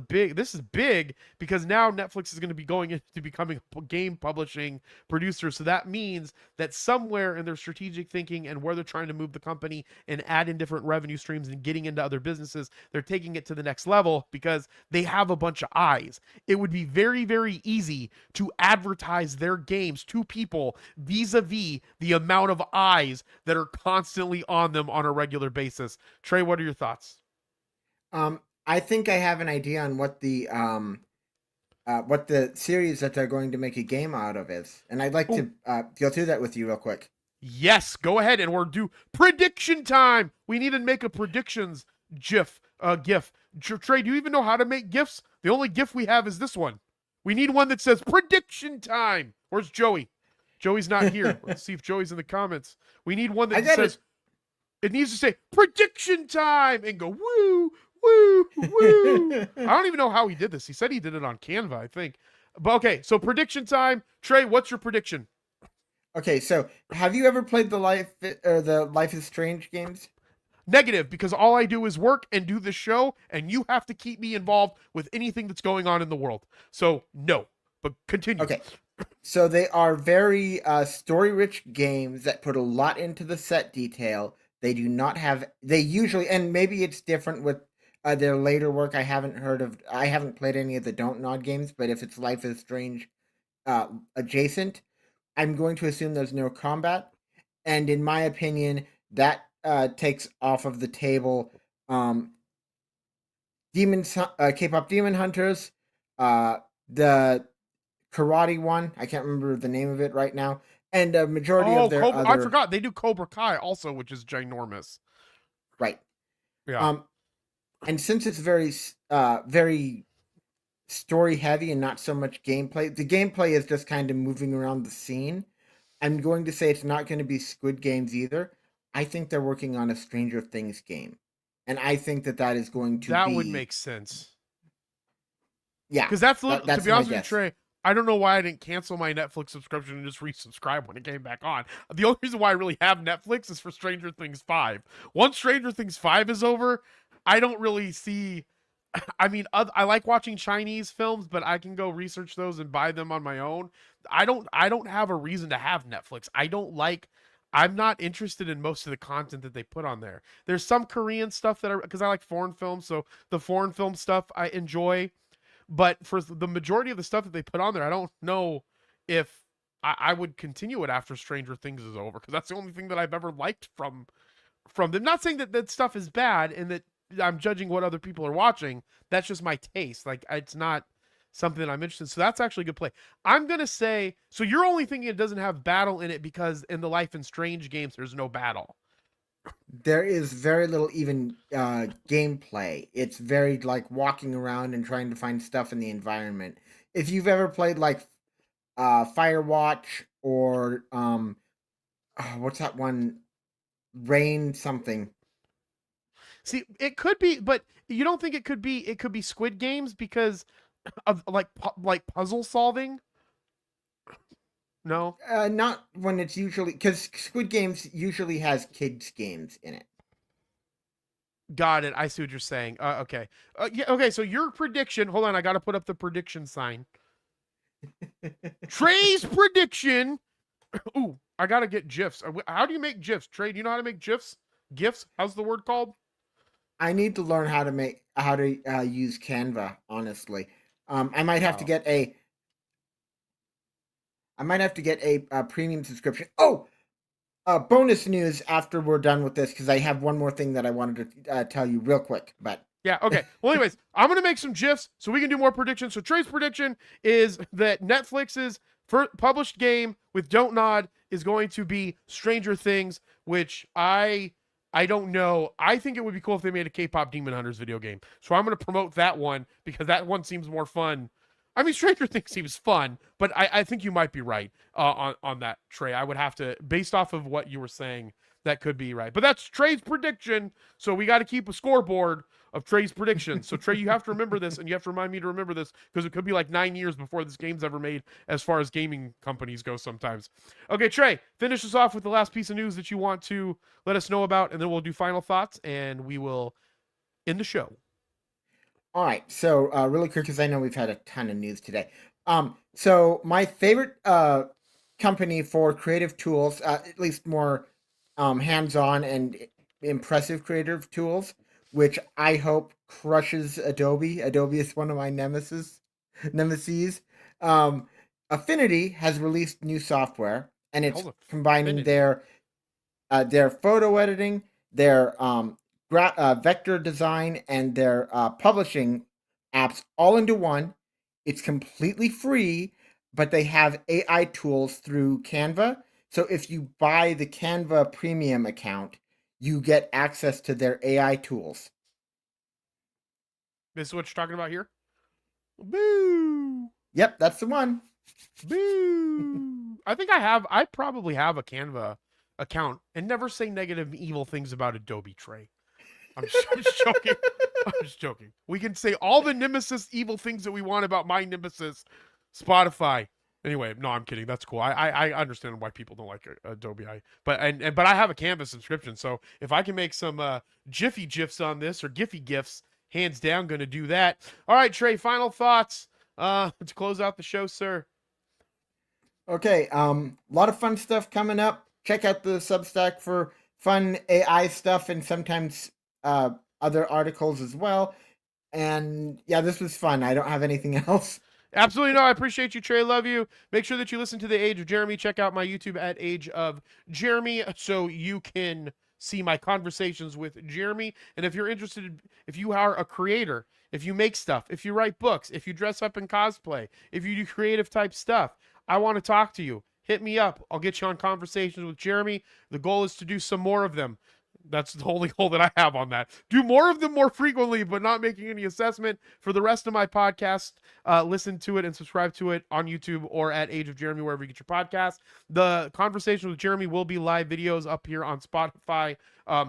big because now Netflix is going to be going into becoming a game publishing producer. So that means that somewhere in their strategic thinking and where they're trying to move the company and add in different revenue streams and getting into other businesses, they're taking it to the next level because they have a bunch of eyes. It would be very, very easy to advertise their games to people vis-a-vis the amount of eyes that are constantly on them on a regular basis. Trey, what are your thoughts? I think I have an idea on what the series that they're going to make a game out of is, and I'd like to go through that with you real quick. Yes, go ahead, and we're due prediction time. We need to make a predictions GIF. Trey, do you even know how to make GIFs? The only GIF we have is this one. We need one that says prediction time. Where's Joey? Joey's not here. Let's see if Joey's in the comments. We need one that says, it needs to say prediction time and go woo, woo, woo. I don't even know how he did this. He said he did it on Canva, I think. But okay, so prediction time. Trey, what's your prediction? Okay, so have you ever played the Life is Strange games? Negative, because all I do is work and do the show, and you have to keep me involved with anything that's going on in the world. So no, but continue. Okay. So they are very story-rich games that put a lot into the set detail. They do not have. They usually, and maybe it's different with their later work. I haven't played any of the Don't Nod games, but if it's Life is Strange adjacent, I'm going to assume there's no combat. And in my opinion, that takes off of the table K-pop Demon Hunters, the karate one. I can't remember the name of it right now. And a majority of their I forgot. They do Cobra Kai also, which is ginormous. Right. Yeah. And since it's very, very story heavy and not so much gameplay, the gameplay is just kind of moving around the scene. I'm going to say it's not going to be Squid Games either. I think they're working on a Stranger Things game. And I think that is going to be... That would make sense. Yeah. Because to be honest with you, Trey, I don't know why I didn't cancel my Netflix subscription and just resubscribe when it came back on. The only reason why I really have Netflix is for Stranger Things 5. Once Stranger Things 5 is over, I don't really see. I mean, I like watching Chinese films, but I can go research those and buy them on my own. I don't have a reason to have Netflix. I'm not interested in most of the content that they put on there. There's some Korean stuff because I like foreign films, so the foreign film stuff I enjoy. But for the majority of the stuff that they put on there, I don't know if I would continue it after Stranger Things is over, because that's the only thing that I've ever liked from them. Not saying that that stuff is bad and that I'm judging what other people are watching. That's just my taste. Like, it's not something that I'm interested in. So that's actually a good play. I'm going to say, so you're only thinking it doesn't have battle in it because in the Life is Strange games, there's no battle. There is very little even gameplay. It's very like walking around and trying to find stuff in the environment. If you've ever played like Firewatch or what's that one? Rain something. See, it could be, but you don't think it could be Squid Games because of like puzzle solving? No. Not when it's usually, because Squid Games usually has kids games in it. Got it. I see what you're saying. Okay. Yeah. Okay. So your prediction. Hold on. I got to put up the prediction sign. Trey's prediction. Ooh, I got to get GIFs. How do you make GIFs? Trey, do you know how to make GIFs? GIFs? How's the word called? I need to learn how to use Canva. Honestly, I might have to get a. I might have to get a premium subscription. Oh, bonus news after we're done with this, because I have one more thing that I wanted to tell you real quick. But yeah, okay. Well, anyways, I'm going to make some GIFs so we can do more predictions. So Trey's prediction is that Netflix's first published game with Don't Nod is going to be Stranger Things, which I don't know. I think it would be cool if they made a K-pop Demon Hunters video game. So I'm going to promote that one because that one seems more fun. I mean, Stranger Things seems fun, but I think you might be right on that, Trey. I would have to, based off of what you were saying, that could be right. But that's Trey's prediction, so we got to keep a scoreboard of Trey's predictions. So, Trey, you have to remember this, and you have to remind me to remember this, because it could be like 9 years before this game's ever made as far as gaming companies go sometimes. Okay, Trey, finish us off with the last piece of news that you want to let us know about, and then we'll do final thoughts, and we will end the show. All right, so really quick, because I know we've had a ton of news today. So my favorite company for creative tools, at least more hands-on and impressive creative tools, which I hope crushes Adobe. Adobe is one of my nemesis. Affinity has released new software, and it's combining their photo editing, their vector design, and their publishing apps all into one. It's completely free, but they have AI tools through Canva. So if you buy the Canva premium account, you get access to their AI tools. This is what you're talking about here? Boo! Yep, that's the one. Boo! I probably have a Canva account, and never say negative, evil things about Adobe, Trey. I'm just joking. I'm just joking. We can say all the nemesis evil things that we want about my nemesis, Spotify. Anyway, no, I'm kidding. That's cool. I understand why people don't like Adobe. But I have a Canva subscription, so if I can make some Jiffy GIFs on this, or Giphy GIFs, hands down, going to do that. All right, Trey, final thoughts to close out the show, sir. Okay, a lot of fun stuff coming up. Check out the Substack for fun AI stuff and sometimes other articles as well. And yeah, this was fun. I don't have anything else. Absolutely no. I appreciate you, Trey. Love you. Make sure that you listen to The Age of Jeremy. Check out my YouTube at Age of Jeremy so you can see my conversations with Jeremy. And if you're interested, if you are a creator, if you make stuff, if you write books, if you dress up in cosplay, if you do creative type stuff, I want to talk to you. Hit me up. I'll get you on conversations with Jeremy. The goal is to do some more of them. That's the only goal that I have on that. Do more of them more frequently, but not making any assessment. For the rest of my podcast, listen to it and subscribe to it on YouTube or at Age of Jeremy, wherever you get your podcast. The conversation with Jeremy will be live videos up here on Spotify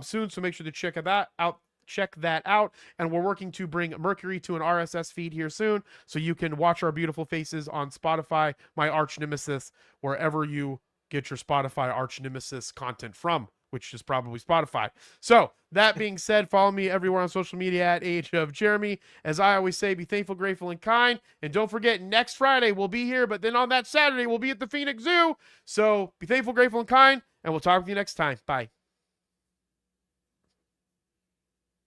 soon, so make sure to check that out. check that out. And we're working to bring Mercury to an RSS feed here soon, so you can watch our beautiful faces on Spotify, my arch nemesis, wherever you get your Spotify arch nemesis content from, which is probably Spotify. So that being said, follow me everywhere on social media at Age of Jeremy. As I always say, be thankful, grateful, and kind. And don't forget, next Friday we'll be here, but then on that Saturday we'll be at the Phoenix Zoo. So be thankful, grateful, and kind, and we'll talk with you next time. Bye.